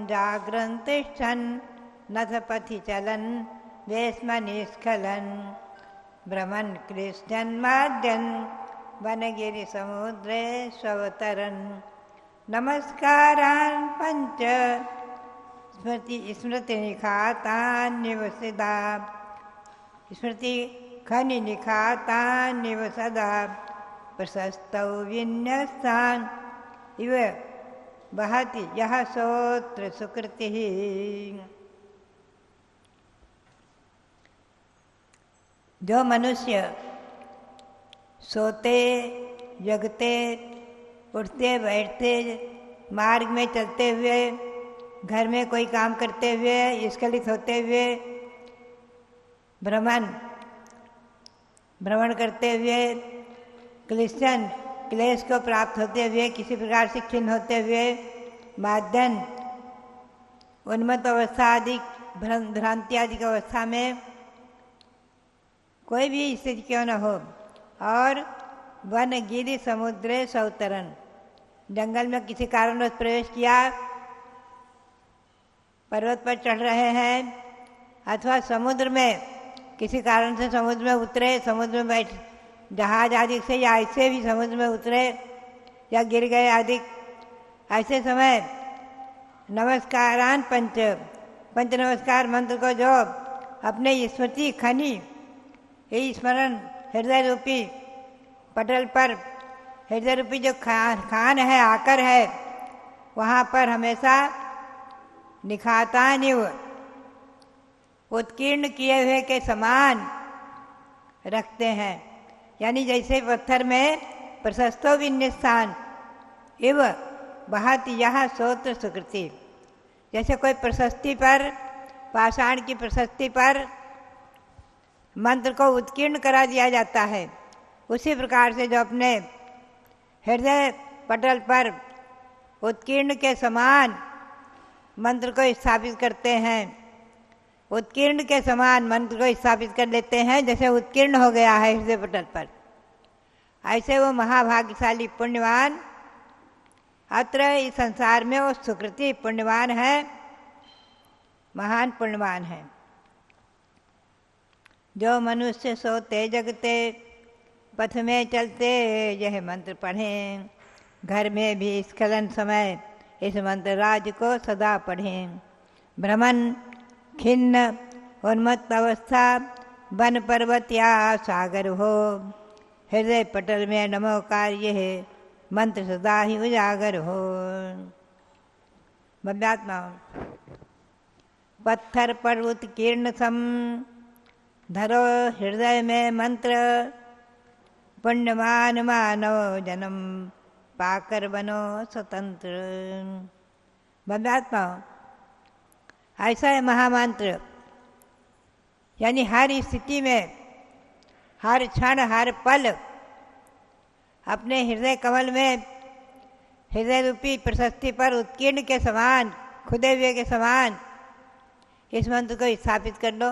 जागरण तिष्ठन् नथ पथि चलन वेस्म निष्खलन भ्रमन् कृष्णन् माद्यन् वनगिरि समुद्रे स्ववतरन् नमस्कारान् पंच स्मृति निखातान्यव सदा स्मृति खनि निखातान्यव सदा प्रशस्तौ विन्यस्तान् इव वहति यः सोत्र सुकृतिः। जो मनुष्य सोते जगते उठते बैठते मार्ग में चलते हुए घर में कोई काम करते हुए स्खलित होते हुए भ्रमण करते हुए क्लेश को प्राप्त होते हुए किसी प्रकार से खिन्न होते हुए माध्यन उन्मत्त अवस्था आदि भ्रांति आदि की अवस्था में कोई भी स्थिति क्यों न हो और वन गिरि समुद्रे सौतरन जंगल में किसी कारणवश प्रवेश किया, पर्वत पर चढ़ रहे हैं अथवा समुद्र में किसी कारण से समुद्र में उतरे, समुद्र में बैठ जहाज आदि से या ऐसे भी समुद्र में उतरे या गिर गए आदि, ऐसे समय नमस्कारान पंच पंच नमस्कार मंत्र को जो अपने स्मृति खनी, यही स्मरण हृदय रूपी पटल पर, हृदय रूपी जो खान है, आकर है, वहाँ पर हमेशा निखातानिव उत्कीर्ण किए हुए के समान रखते हैं। यानी जैसे पत्थर में प्रशस्तो विन्यस्थान इव बहत यह सोत्र सुकृति, जैसे कोई प्रशस्ति पर, पाषाण की प्रशस्ति पर मंत्र को उत्कीर्ण करा दिया जाता है, उसी प्रकार से जो अपने हृदय पटल पर उत्कीर्ण के समान मंत्र को स्थापित करते हैं, उत्कीर्ण के समान मंत्र को स्थापित कर लेते हैं, जैसे उत्कीर्ण हो गया है हृदय पटल पर, ऐसे वो महाभाग्यशाली पुण्यवान अत्र इस संसार में वो सुकृति पुण्यवान है, महान पुण्यवान है। जो मनुष्य सोते जगते पथ में चलते यह मंत्र पढ़ें, घर में भी स्खलन समय इस मंत्र राज को सदा पढ़ें। भ्रमण खिन्न उन्मत्त अवस्था वन पर्वत या सागर हो, हृदय पटल में नमोकार यह मंत्र सदा ही उजागर हो। भव्यात्मा पत्थर पर उत्कीर्ण सम धरो हृदय में मंत्र, पुण्यमान मानव जन्म पाकर बनो स्वतंत्र। भव्यात्मा ऐसा है महामंत्र, यानी हर स्थिति में, हर क्षण, हर पल अपने हृदय कमल में हृदय रूपी प्रशस्ति पर उत्कीर्ण के समान, खुदे हुए के समान इस मंत्र को स्थापित कर लो।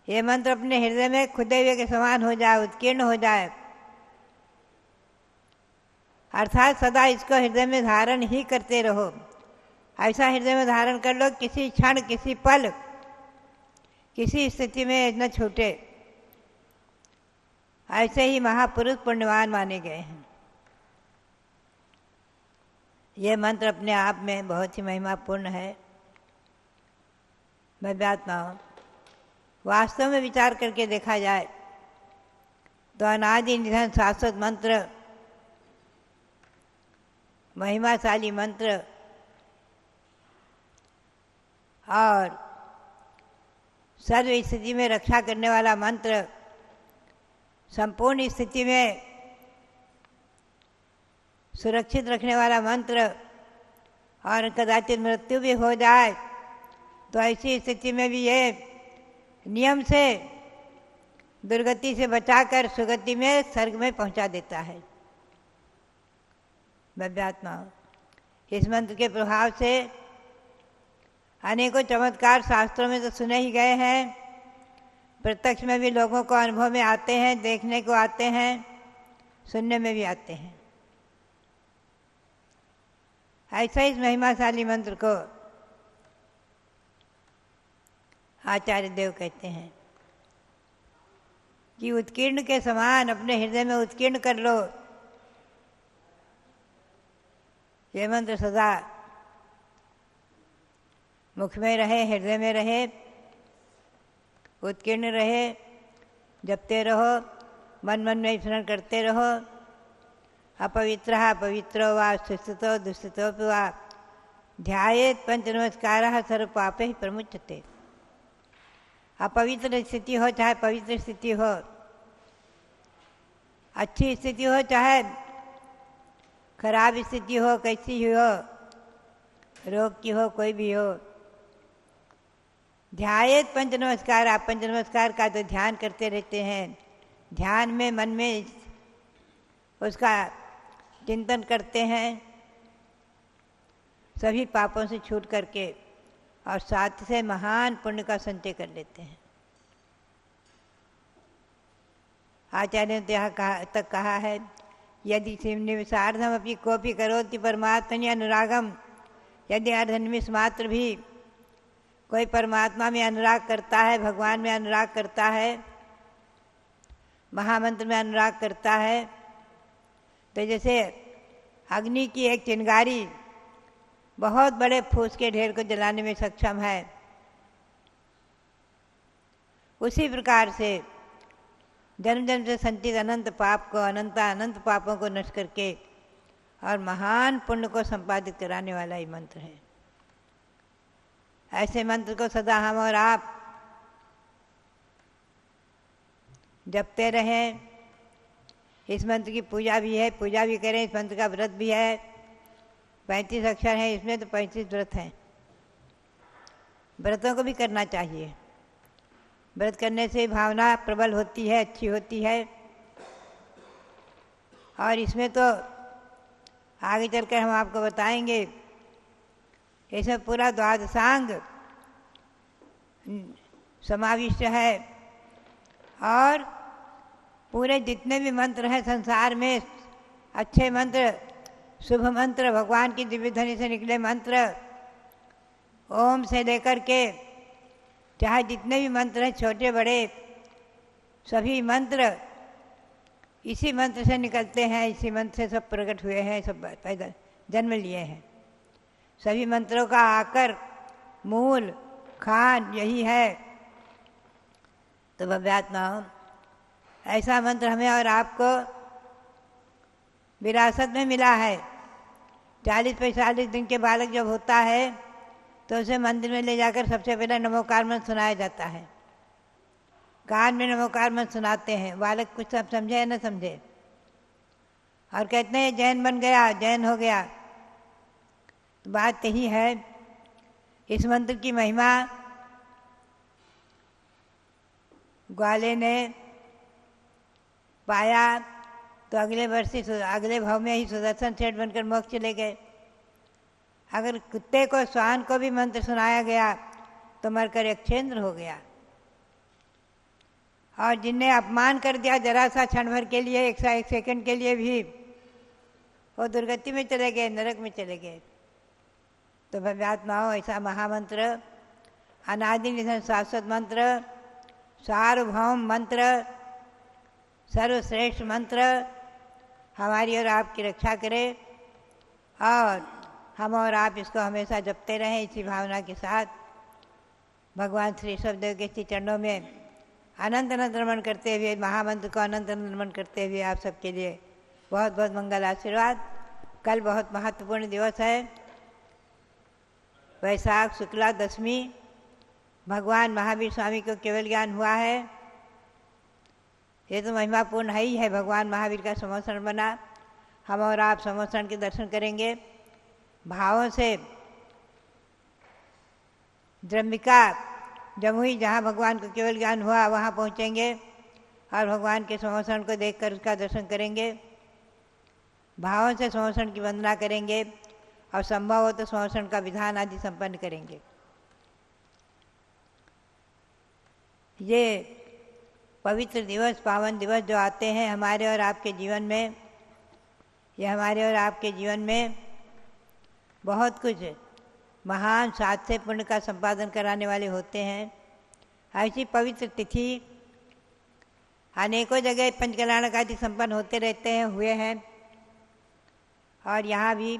ये मंत्र अपने हृदय में खुदे हुए के समान हो जाए, उत्कीर्ण हो जाए, अर्थात सदा इसको हृदय में धारण ही करते रहो। ऐसा हृदय में धारण कर लो किसी क्षण, किसी पल, किसी स्थिति में न छूटे। ऐसे ही महापुरुष पुण्यवान माने गए हैं। ये मंत्र अपने आप में बहुत ही महिमापूर्ण है। भव्यात्माओं, वास्तव में विचार करके देखा जाए तो अनादि निधन शाश्वत मंत्र, महिमाशाली मंत्र और सर्व स्थिति में रक्षा करने वाला मंत्र, संपूर्ण स्थिति में सुरक्षित रखने वाला मंत्र, और कदाचित मृत्यु भी हो जाए तो ऐसी स्थिति में भी ये नियम से दुर्गति से बचाकर सुगति में, स्वर्ग में पहुंचा देता है। भव्यात्मा, इस मंत्र के प्रभाव से अनेकों चमत्कार शास्त्रों में तो सुने ही गए हैं, प्रत्यक्ष में भी लोगों को अनुभव में आते हैं, देखने को आते हैं, सुनने में भी आते हैं। ऐसा इस महिमाशाली मंत्र को आचार्य देव कहते हैं कि उत्कीर्ण के समान अपने हृदय में उत्कीर्ण कर लो। ये मंत्र सदा मुख में रहे, हृदय में रहे, उत्कीर्ण रहे, जपते रहो, मन मन में स्मरण करते रहो। अपवित्रः पवित्रो वा सुस्थितो दुस्थितोऽपि वा ध्यायेत् पंचनमस्कारः सर्वपापैः प्रमुच्यते। अपवित्र स्थिति हो चाहे पवित्र स्थिति हो, अच्छी स्थिति हो चाहे खराब स्थिति हो, कैसी ही हो, रोग की हो, कोई भी हो, ध्यायेत पंच नमस्कार, आप पंच नमस्कार का तो ध्यान करते रहते हैं, ध्यान में मन में उसका चिंतन करते हैं, सभी पापों से छूट करके और साथ से महान पुण्य का संचय कर लेते हैं। आचार्य ने यहाँ तक कहा है, यदि निमिषार्धम अपनी कोपी करोति परमात्मनि अनुरागम, यदि अर्धनिमिष मात्र भी कोई परमात्मा में अनुराग करता है, भगवान में अनुराग करता है, महामंत्र में अनुराग करता है, तो जैसे अग्नि की एक चिंगारी बहुत बड़े फूस के ढेर को जलाने में सक्षम है। उसी प्रकार से जन्म जन्म से संचित अनंत पाप को, अनंत पापों को नष्ट करके और महान पुण्य को संपादित कराने वाला ही मंत्र है। ऐसे मंत्र को सदा हम और आप जपते रहें। इस मंत्र की पूजा भी है, पूजा भी करें। इस मंत्र का व्रत भी है। 35 अक्षर हैं, इसमें तो 35 व्रत हैं। व्रतों को भी करना चाहिए। व्रत करने से भावना प्रबल होती है, अच्छी होती है। और इसमें तो आगे चलकर हम आपको बताएंगे, इसमें पूरा द्वादशांग समाविष्ट है और पूरे जितने भी मंत्र हैं संसार में, अच्छे मंत्र, शुभ मंत्र, भगवान की दिव्य ध्वनि से निकले मंत्र, ओम से लेकर के चाहे जितने भी मंत्र हैं, छोटे बड़े, सभी मंत्र इसी मंत्र से निकलते हैं। इसी मंत्र से सब प्रकट हुए हैं, सब पैदा जन्म लिए हैं। सभी मंत्रों का आकर मूल खान यही है। तो भव्यात्माओं, ऐसा मंत्र हमें और आपको विरासत में मिला है। 40-45 दिन के बालक जब होता है तो उसे मंदिर में ले जाकर सबसे पहले नमोकार मंत्र सुनाया जाता है। कान में नमोकार मंत्र सुनाते हैं। बालक कुछ सब समझे या न समझे, और कहते हैं जैन बन गया, जैन हो गया। तो बात यही है, इस मंत्र की महिमा ग्वाले ने पाया तो अगले वर्ष अगले भाव में ही सुदर्शन सेठ बनकर मोक्ष चले गए। अगर कुत्ते को, श्वान को भी मंत्र सुनाया गया तो मरकर यक्षेंद्र हो गया। और जिनने अपमान कर दिया जरा सा क्षण भर के लिए, एक सेकंड के लिए भी, वो दुर्गति में चले गए, नरक में चले गए। तो भव्यात्माओं, ऐसा महामंत्र, अनादि निधन शाश्वत मंत्र, सार्वभौम मंत्र, सर्वश्रेष्ठ मंत्र हमारी और आपकी रक्षा करे और हम और आप इसको हमेशा जपते रहें इसी भावना के साथ। भगवान श्री ऋषभदेव के श्री चरणों में अनंत अनंत नमन करते हुए, महामंत्र को अनंत अनंत नमन करते हुए आप सबके लिए बहुत बहुत मंगल आशीर्वाद। कल बहुत महत्वपूर्ण दिवस है, वैशाख शुक्ला दशमी। भगवान महावीर स्वामी को केवल ज्ञान हुआ है। ये तो महिमापूर्ण है ही है। भगवान महावीर का समोत्सरण बना। हम और आप समोत्सरण के दर्शन करेंगे। भावों से द्रम्बिका जमुई, जहाँ भगवान को केवल ज्ञान हुआ, वहाँ पहुँचेंगे और भगवान के समोत्सरण को देखकर उसका दर्शन करेंगे। भावों से समोत्सरण की वंदना करेंगे और संभव हो तो समोत्सरण का विधान आदि संपन्न करेंगे। ये पवित्र दिवस, पावन दिवस जो आते हैं हमारे और आपके जीवन में, ये हमारे और आपके जीवन में बहुत कुछ महान साध्य पुण्य का संपादन कराने वाले होते हैं। ऐसी पवित्र तिथि अनेकों जगह पंचकल्याणक आदि संपन्न होते रहते हैं, हुए हैं। और यहाँ भी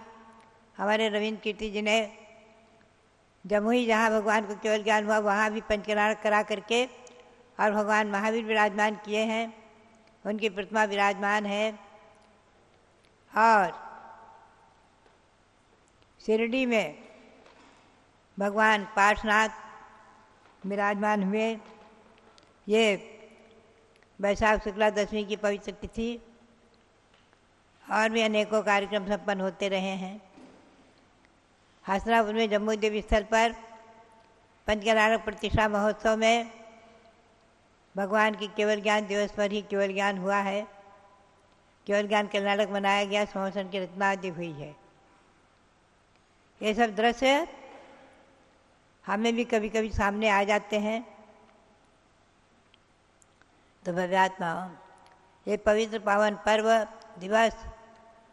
हमारे रविंद्र कीर्ति जी ने जमुई, जहाँ भगवान को केवल ज्ञान हुआ, वहाँ भी पंचकल्याणक करा करके और भगवान महावीर विराजमान किए हैं। उनकी प्रतिमा विराजमान है। और शिरडी में भगवान पार्श्वनाथ विराजमान हुए। ये वैशाख शुक्ला दशमी की पवित्र तिथि और भी अनेकों कार्यक्रम संपन्न होते रहे हैं। हसनापुर में जम्मू देवी स्थल पर पंचकल्याणक प्रतिष्ठा महोत्सव में भगवान की केवल ज्ञान दिवस पर ही केवल ज्ञान हुआ है। केवल ज्ञान कल्याणक मनाया गया, समोत्सरण की रचना आदि हुई है। ये सब दृश्य हमें भी कभी कभी सामने आ जाते हैं। तो भव्यात्माओं, ये पवित्र पावन पर्व दिवस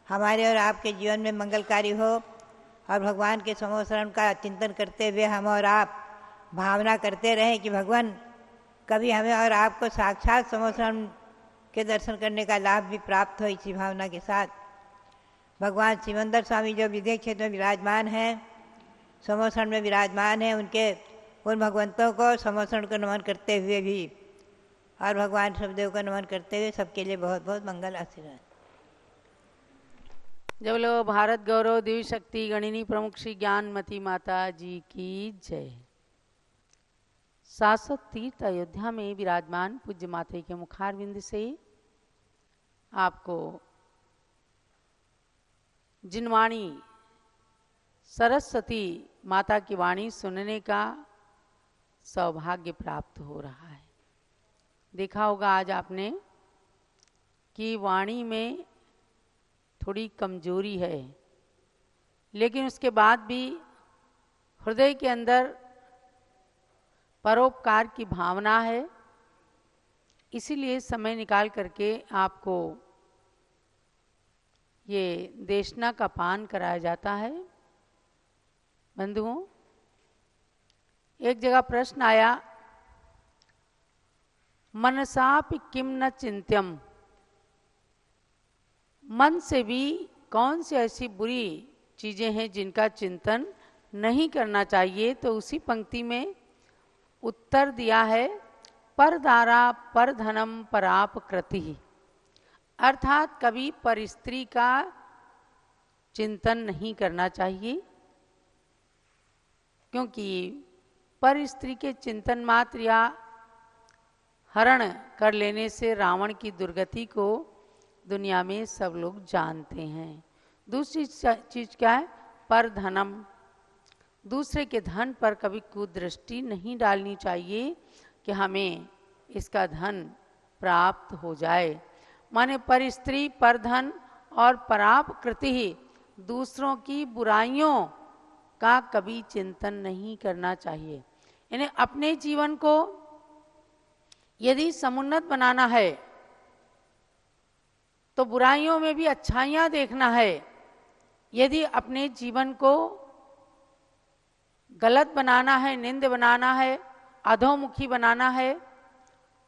हमारे और आपके जीवन में मंगलकारी हो और भगवान के समोत्सरण का चिंतन करते हुए हम और आप भावना करते रहें कि भगवान कभी हमें और आपको साक्षात समोत्सरण के दर्शन करने का लाभ भी प्राप्त हो। इसी भावना के साथ भगवान सिमंदर स्वामी जो विदेह क्षेत्र में विराजमान हैं, समोसण में विराजमान है, उनके उन भगवंतों को समोसण को नमन करते हुए भी और भगवान शब्देव को नमन करते हुए सबके लिए बहुत बहुत मंगल आशीर्वाद। जब लो भारत गौरव देवी शक्ति गणिनी प्रमुख श्री ज्ञानमती माता जी की जय। शाश्वत तीर्थ अयोध्या में विराजमान पूज्य माता के मुखारविंद से आपको जिनवाणी सरस्वती माता की वाणी सुनने का सौभाग्य प्राप्त हो रहा है। देखा होगा आज आपने कि वाणी में थोड़ी कमजोरी है, लेकिन उसके बाद भी हृदय के अंदर परोपकार की भावना है, इसीलिए समय निकाल करके आपको ये देशना का पान कराया जाता है। बंधुओं, एक जगह प्रश्न आया, मनसापि किम न चिंत्यम, मन से भी कौन सी ऐसी बुरी चीजें हैं जिनका चिंतन नहीं करना चाहिए। तो उसी पंक्ति में उत्तर दिया है, पर दारा पर धनम पराप कृति, अर्थात कभी पर स्त्री का चिंतन नहीं करना चाहिए, क्योंकि पर स्त्री के चिंतन मात्र या हरण कर लेने से रावण की दुर्गति को दुनिया में सब लोग जानते हैं। दूसरी चीज क्या है, पर धनम, दूसरे के धन पर कभी कुदृष्टि नहीं डालनी चाहिए कि हमें इसका धन प्राप्त हो जाए। माने पर स्त्री, पर धन और पराप कृति ही, दूसरों की बुराइयों का कभी चिंतन नहीं करना चाहिए। यानी अपने जीवन को यदि समुन्नत बनाना है तो बुराइयों में भी अच्छाइयां देखना है। यदि अपने जीवन को गलत बनाना है, निंद बनाना है, अधोमुखी बनाना है,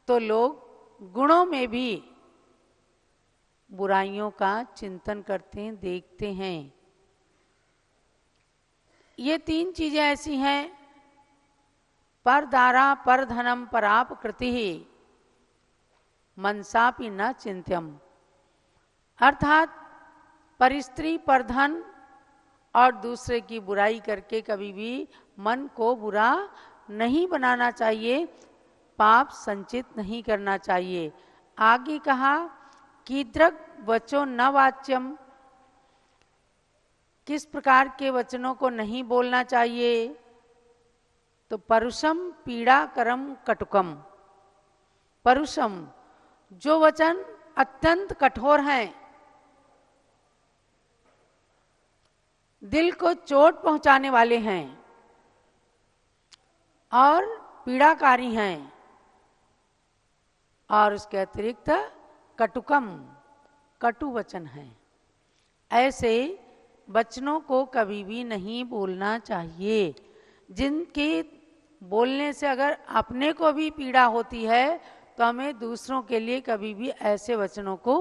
तो लोग गुणों में भी बुराइयों का चिंतन करते हैं, देखते हैं। ये तीन चीजें ऐसी हैं, पर दारा पर धनम पराप कृति ही मनसापि न चिंत्यम, अर्थात पर स्त्री, पर धन और दूसरे की बुराई करके कभी भी मन को बुरा नहीं बनाना चाहिए, पाप संचित नहीं करना चाहिए। आगे कहा, कीदृग वचो न वाच्यम, किस प्रकार के वचनों को नहीं बोलना चाहिए। तो परुषम पीड़ा करम कटुकम, परुषम जो वचन अत्यंत कठोर हैं, दिल को चोट पहुंचाने वाले हैं और पीड़ाकारी हैं, और उसके अतिरिक्त कटुकम, कटु वचन है। ऐसे वचनों को कभी भी नहीं बोलना चाहिए, जिनके बोलने से अगर अपने को भी पीड़ा होती है तो हमें दूसरों के लिए कभी भी ऐसे वचनों को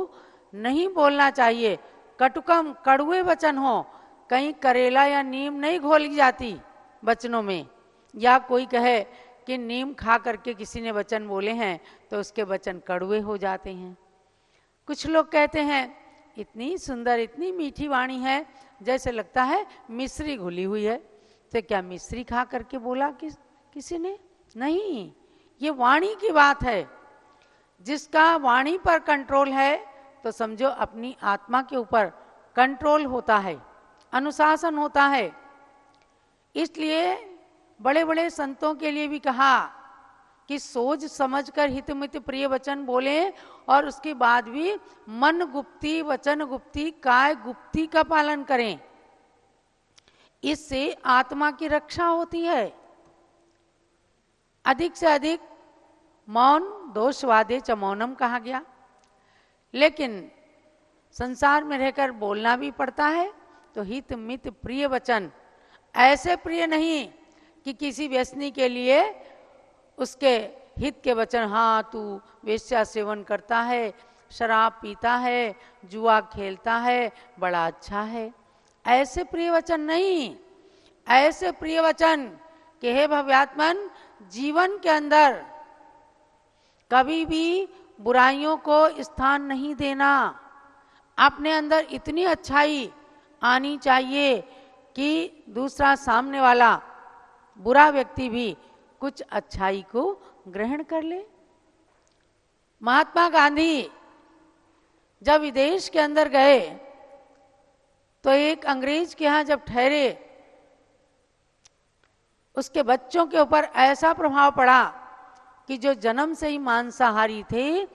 नहीं बोलना चाहिए। कटुकम, कड़वे वचन हो, कहीं करेला या नीम नहीं घोली जाती वचनों में, या कोई कहे कि नीम खा करके किसी ने वचन बोले हैं तो उसके वचन कड़वे हो जाते हैं। कुछ लोग कहते हैं इतनी सुंदर, इतनी मीठी वाणी है, जैसे लगता है मिश्री घुली हुई है। तो क्या मिश्री खा करके बोला किसी ने? नहीं, ये वाणी की बात है। जिसका वाणी पर कंट्रोल है तो समझो अपनी आत्मा के ऊपर कंट्रोल होता है, अनुशासन होता है। इसलिए बड़े बड़े संतों के लिए भी कहा कि सोच समझकर हितमित प्रिय वचन बोले, और उसके बाद भी मन गुप्ती, वचन गुप्ती, काय गुप्ती का पालन करें। इससे आत्मा की रक्षा होती है। अधिक से अधिक मौन दोषवादे च मौनम कहा गया, लेकिन संसार में रहकर बोलना भी पड़ता है। तो हित मित प्रिय वचन, ऐसे प्रिय नहीं कि किसी व्यसनी के लिए उसके हित के वचन, हाँ तू वेश्या सेवन करता है, शराब पीता है, जुआ खेलता है, बड़ा अच्छा है, ऐसे प्रिय वचन नहीं। ऐसे प्रिय वचन कि हे भव्यात्मन, जीवन के अंदर कभी भी बुराइयों को स्थान नहीं देना। अपने अंदर इतनी अच्छाई आनी चाहिए कि दूसरा सामने वाला बुरा व्यक्ति भी कुछ अच्छाई को ग्रहण कर ले। महात्मा गांधी जब विदेश के अंदर गए तो एक अंग्रेज के यहाँ जब ठहरे, उसके बच्चों के ऊपर ऐसा प्रभाव पड़ा कि जो जन्म से ही मांसाहारी थे,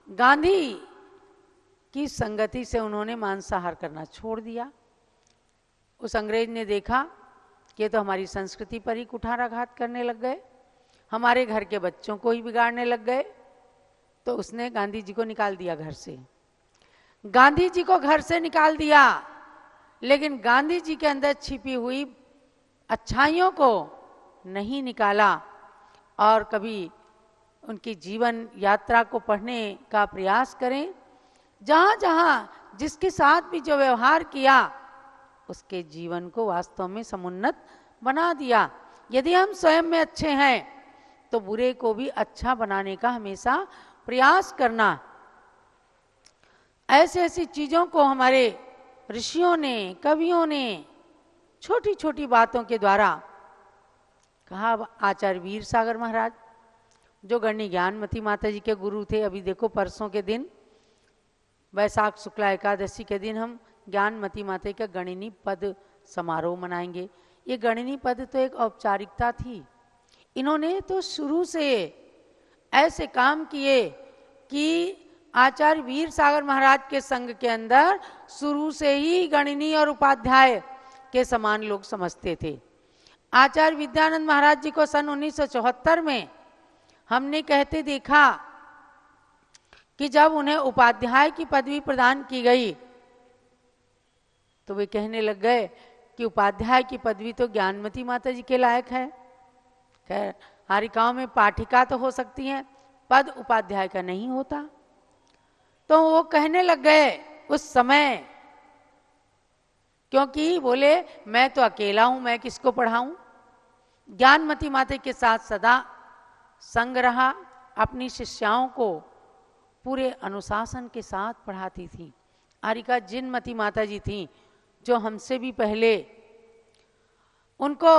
गांधी की संगति से उन्होंने मांसाहार करना छोड़ दिया। उस अंग्रेज ने देखा कि तो हमारी संस्कृति पर ही कुठाराघात करने लग गए, हमारे घर के बच्चों को ही बिगाड़ने लग गए, तो उसने गांधी जी को निकाल दिया घर से। गांधी जी को घर से निकाल दिया, लेकिन गांधी जी के अंदर छिपी हुई अच्छाइयों को नहीं निकाला और कभी उनकी जीवन यात्रा को पढ़ने का प्रयास करें। जहाँ जहाँ जिसके साथ भी जो व्यवहार किया, उसके जीवन को वास्तव में समुन्नत बना दिया। यदि हम स्वयं में अच्छे हैं तो बुरे को भी अच्छा बनाने का हमेशा प्रयास करना। ऐसी ऐसी चीजों को हमारे ऋषियों ने, कवियों ने छोटी छोटी बातों के द्वारा कहा। आचार्य वीर सागर महाराज जो गणनी ज्ञानमती माता जी के गुरु थे, अभी देखो परसों के दिन वैशाख शुक्ला एकादशी के दिन हम ज्ञानमती माता का गणिनी पद समारोह मनाएंगे। ये गणिनी पद तो एक औपचारिकता थी। इन्होंने तो शुरू से ऐसे काम किए कि आचार्य वीर सागर महाराज के संघ के अंदर शुरू से ही गणिनी और उपाध्याय के समान लोग समझते थे। आचार्य विद्यानंद महाराज जी को सन 1974 में हमने कहते देखा कि जब उन्हें उपाध्याय की पदवी प्रदान की गई तो वे कहने लग गए कि उपाध्याय की पदवी तो ज्ञानमती माता जी के लायक है। खैर, हारिकाओं में पाठिका तो हो सकती है, पद उपाध्याय का नहीं होता। तो वो कहने लग गए उस समय, क्योंकि बोले मैं तो अकेला हूं, मैं किसको पढ़ाऊं। ज्ञानमती माता के साथ सदा संग रहा, अपनी शिष्याओं को पूरे अनुशासन के साथ पढ़ाती थी। आरिका जिनमती माता जी थी जो हमसे भी पहले, उनको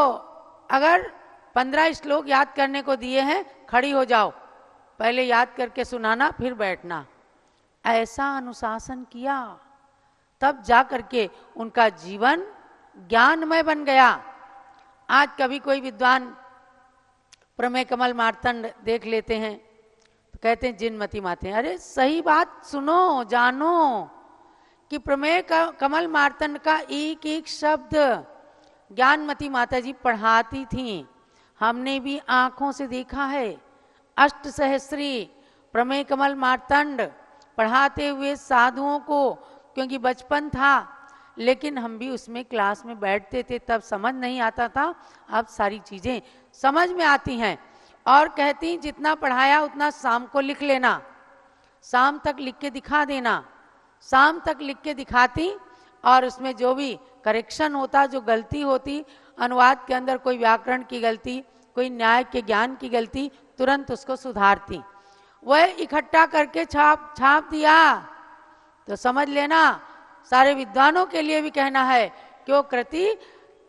अगर 15 श्लोक याद करने को दिए हैं, खड़ी हो जाओ, पहले याद करके सुनाना फिर बैठना, ऐसा अनुशासन किया। तब जा करके उनका जीवन ज्ञानमय बन गया। आज कभी कोई विद्वान प्रमेय कमल मार्तंड देख लेते हैं तो कहते हैं जिनमती माते। अरे सही बात सुनो, जानो कि प्रमेय कमल मार्तंड का एक एक शब्द ज्ञानमती माता जी पढ़ाती थीं। हमने भी आंखों से देखा है। अष्ट सहस्री प्रमेय कमल मार्तंड पढ़ाते हुए साधुओं को, क्योंकि बचपन था, लेकिन हम भी उसमें क्लास में बैठते थे, तब समझ नहीं आता था। अब सारी चीजें समझ में आती हैं और कहती जितना पढ़ाया उतना शाम को लिख लेना, शाम तक लिख के दिखा देना। शाम तक लिख के दिखाती और उसमें जो भी करेक्शन होता, जो गलती होती, अनुवाद के अंदर कोई व्याकरण की गलती, कोई न्याय के ज्ञान की गलती, तुरंत उसको सुधारती। वह इकट्ठा करके छाप दिया। तो समझ लेना, सारे विद्वानों के लिए भी कहना है कि वो कृति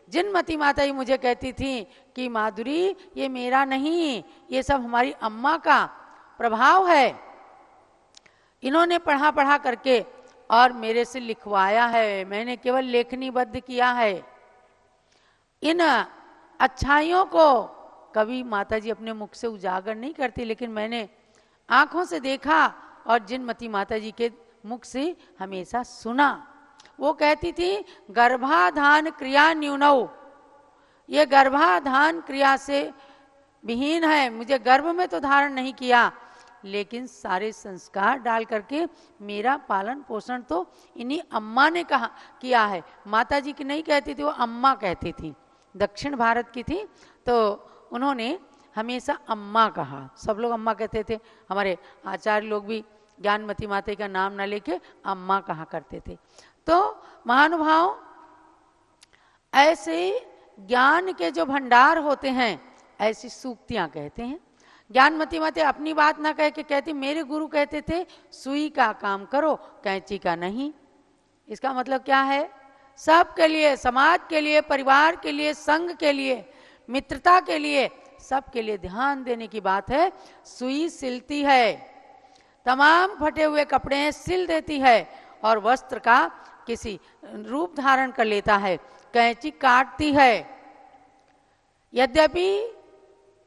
जिनमती माता ही मुझे कहती थी कि माधुरी ये मेरा नहीं, ये सब हमारी अम्मा का प्रभाव है। इन्होंने पढ़ा पढ़ा करके और मेरे से लिखवाया है, मैंने केवल लेखनीबद्ध किया है। इन अच्छाइयों को कभी माता जी अपने मुख से उजागर नहीं करती, लेकिन मैंने आंखों से देखा और जिनमती माता जी के मुख से हमेशा सुना। वो कहती थी गर्भाधान क्रिया न्यूनौ, ये गर्भाधान क्रिया से विहीन है, मुझे गर्भ में तो धारण नहीं किया, लेकिन सारे संस्कार डाल करके मेरा पालन पोषण तो इन्हीं अम्मा ने कहा किया है। माता जी की नहीं कहती थी, वो अम्मा कहती थी। दक्षिण भारत की थी तो उन्होंने हमेशा अम्मा कहा। सब लोग अम्मा कहते थे, हमारे आचार्य लोग भी ज्ञानमती माता का नाम न लेके अम्मा कहा करते थे। तो महानुभाव, ऐसे ज्ञान के जो भंडार होते हैं ऐसी सूक्तियां कहते हैं। ज्ञानमती माते अपनी बात ना कह के कहती मेरे गुरु कहते थे सुई का काम करो कैंची का नहीं। इसका मतलब क्या है? सबके लिए, समाज के लिए, परिवार के लिए, संघ के लिए, मित्रता के लिए, सबके लिए ध्यान देने की बात है। सुई सिलती है, तमाम फटे हुए कपड़े सिल देती है और वस्त्र का किसी रूप धारण कर लेता है। कैंची काटती है, यद्यपि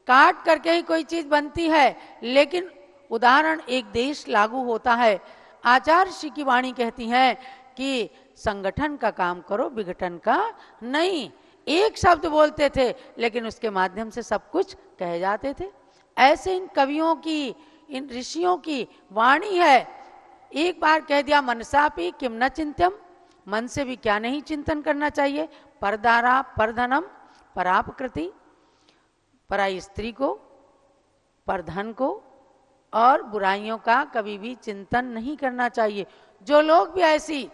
काट करके ही कोई चीज बनती है, लेकिन उदाहरण एक देश लागू होता है। आचार्य श्री की वाणी कहती है कि संगठन का काम करो, विघटन का नहीं। एक शब्द बोलते थे लेकिन उसके माध्यम से सब कुछ कहे जाते थे। ऐसे इन कवियों की, इन ऋषियों की वाणी है। एक बार कह दिया मनसापि किम न चिंत्यम, मन से भी क्या नहीं चिंतन करना चाहिए। परदारा परधनम, परापकृति, पराई स्त्री को, परधन को और बुराइयों का कभी भी चिंतन नहीं करना चाहिए। जो लोग भी ऐसी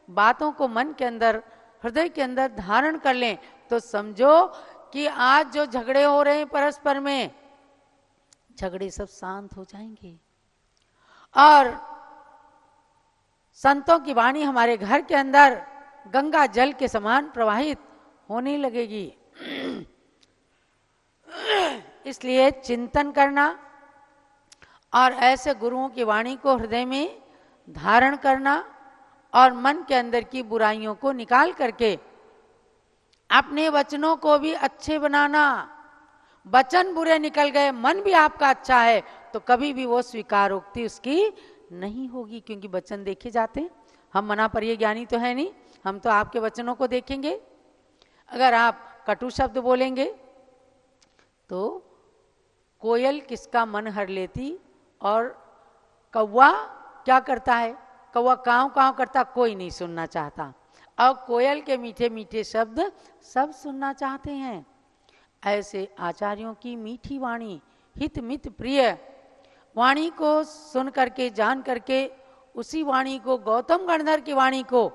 बातों को मन के अंदर, हृदय के अंदर धारण कर लें तो समझो कि आज जो झगड़े हो रहे हैं परस्पर में, झगड़े सब शांत हो जाएंगे और संतों की वाणी हमारे घर के अंदर गंगा जल के समान प्रवाहित होने लगेगी। इसलिए चिंतन करना और ऐसे गुरुओं की वाणी को हृदय में धारण करना और मन के अंदर की बुराइयों को निकाल करके अपने वचनों को भी अच्छे बनाना। वचन बुरे निकल गए, मन भी आपका अच्छा है तो कभी भी वो स्वीकारोक्ति उसकी नहीं होगी, क्योंकि वचन देखे जाते हैं। हम मना परिये ज्ञानी तो है नहीं, हम तो आपके वचनों को देखेंगे। अगर आप कटु शब्द बोलेंगे तो कोयल किसका मन हर लेती और कौवा क्या करता है? कौवा काँव काँव करता, कोई नहीं सुनना चाहता। और कोयल के मीठे मीठे शब्द सब सुनना चाहते हैं। ऐसे आचार्यों की मीठी वाणी, हित मित प्रिय वाणी को सुन करके, जान करके, उसी वाणी को, गौतम गणधर की वाणी को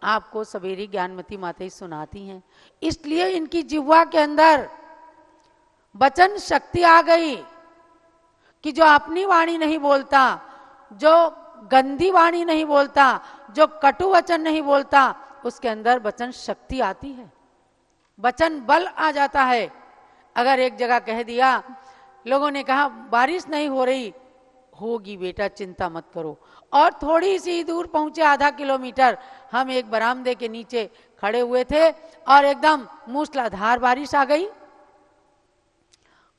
आपको सवेरे ज्ञानमती माता सुनाती हैं। इसलिए इनकी जिह्वा के अंदर वचन शक्ति आ गई कि जो अपनी वाणी नहीं बोलता, जो गंदी वाणी नहीं बोलता, जो कटु वचन नहीं बोलता, उसके अंदर वचन शक्ति आती है, वचन बल आ जाता है। अगर एक जगह कह दिया, लोगों ने कहा बारिश नहीं हो रही, होगी बेटा चिंता मत करो, और थोड़ी सी दूर पहुंचे, आधा किलोमीटर, हम एक बरामदे के नीचे खड़े हुए थे और एकदम मूसलाधार बारिश आ गई।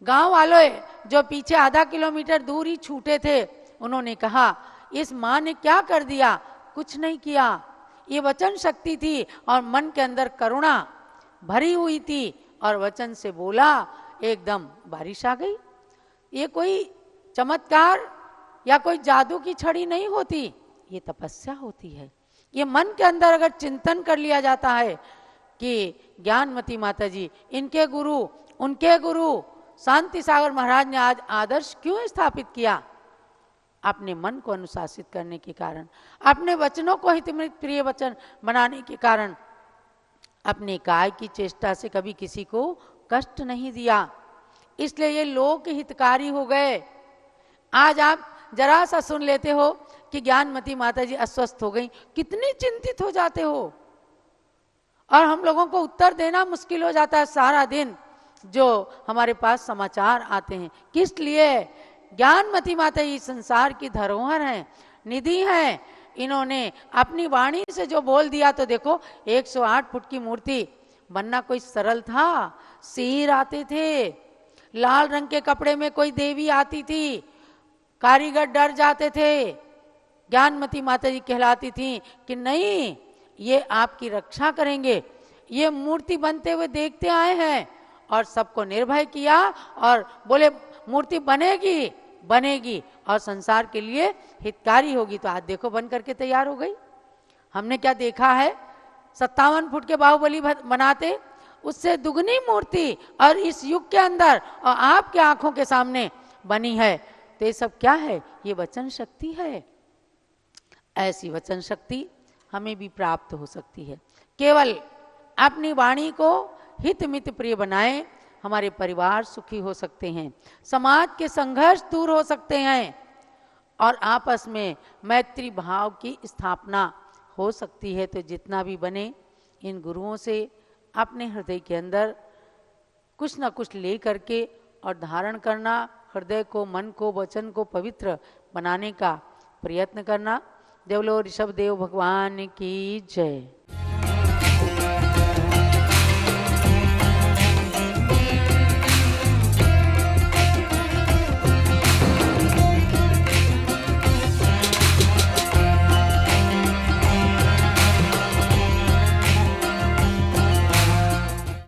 गांव वालों जो पीछे आधा किलोमीटर दूर ही छूटे थे, उन्होंने कहा इस माँ ने क्या कर दिया? कुछ नहीं किया, ये वचन शक्ति थी और मन के अंदर करुणा भरी हुई थी और वचन से बोला, एकदम बारिश आ गई। ये कोई चमत्कार या कोई जादू की छड़ी नहीं होती, ये तपस्या होती है। ये मन के अंदर अगर चिंतन कर लिया जाता है कि ज्ञानमती माता जी, इनके गुरु, उनके गुरु शांति सागर महाराज ने आज आदर्श क्यों स्थापित किया? अपने मन को अनुशासित करने के कारण, अपने वचनों को हितमित प्रिय वचन बनाने के कारण, अपने काय की चेष्टा से कभी किसी को कष्ट नहीं दिया, इसलिए ये लोक हितकारी हो गए। आज आप जरा सा सुन लेते हो कि ज्ञानमती माता जी अस्वस्थ हो गई, कितनी चिंतित हो जाते हो और हम लोगों को उत्तर देना मुश्किल हो जाता है सारा दिन जो हमारे पास समाचार आते हैं। किस लिए? ज्ञानमती माता ये संसार की धरोहर हैं, निधि हैं। इन्होंने अपनी वाणी से जो बोल दिया, तो देखो 108 फुट की मूर्ति बनना कोई सरल था? सिर आते थे, लाल रंग के कपड़े में कोई देवी आती थी, कारीगर डर जाते थे। ज्ञानमती माता जी कहलाती थी कि नहीं, ये आपकी रक्षा करेंगे। ये मूर्ति बनते हुए देखते आए हैं और सबको निर्भय किया और बोले मूर्ति बनेगी बनेगी और संसार के लिए हितकारी होगी। तो आज देखो बन करके तैयार हो गई। हमने क्या देखा है, 57 फुट के बाहुबली बनाते, उससे दुगनी मूर्ति और इस युग के अंदर और आपके आंखों के सामने बनी है। तो ये सब क्या है? ये वचन शक्ति है। ऐसी वचन शक्ति हमें भी प्राप्त हो सकती है। केवल अपनी वाणी को हित मित प्रिय बनाए, हमारे परिवार सुखी हो सकते हैं, समाज के संघर्ष दूर हो सकते हैं और आपस में मैत्री भाव की स्थापना हो सकती है। तो जितना भी बने इन गुरुओं से अपने हृदय के अंदर कुछ न कुछ ले करके और धारण करना, हृदय को, मन को, वचन को पवित्र बनाने का प्रयत्न करना। देवलो ऋषभ देव भगवान की जय।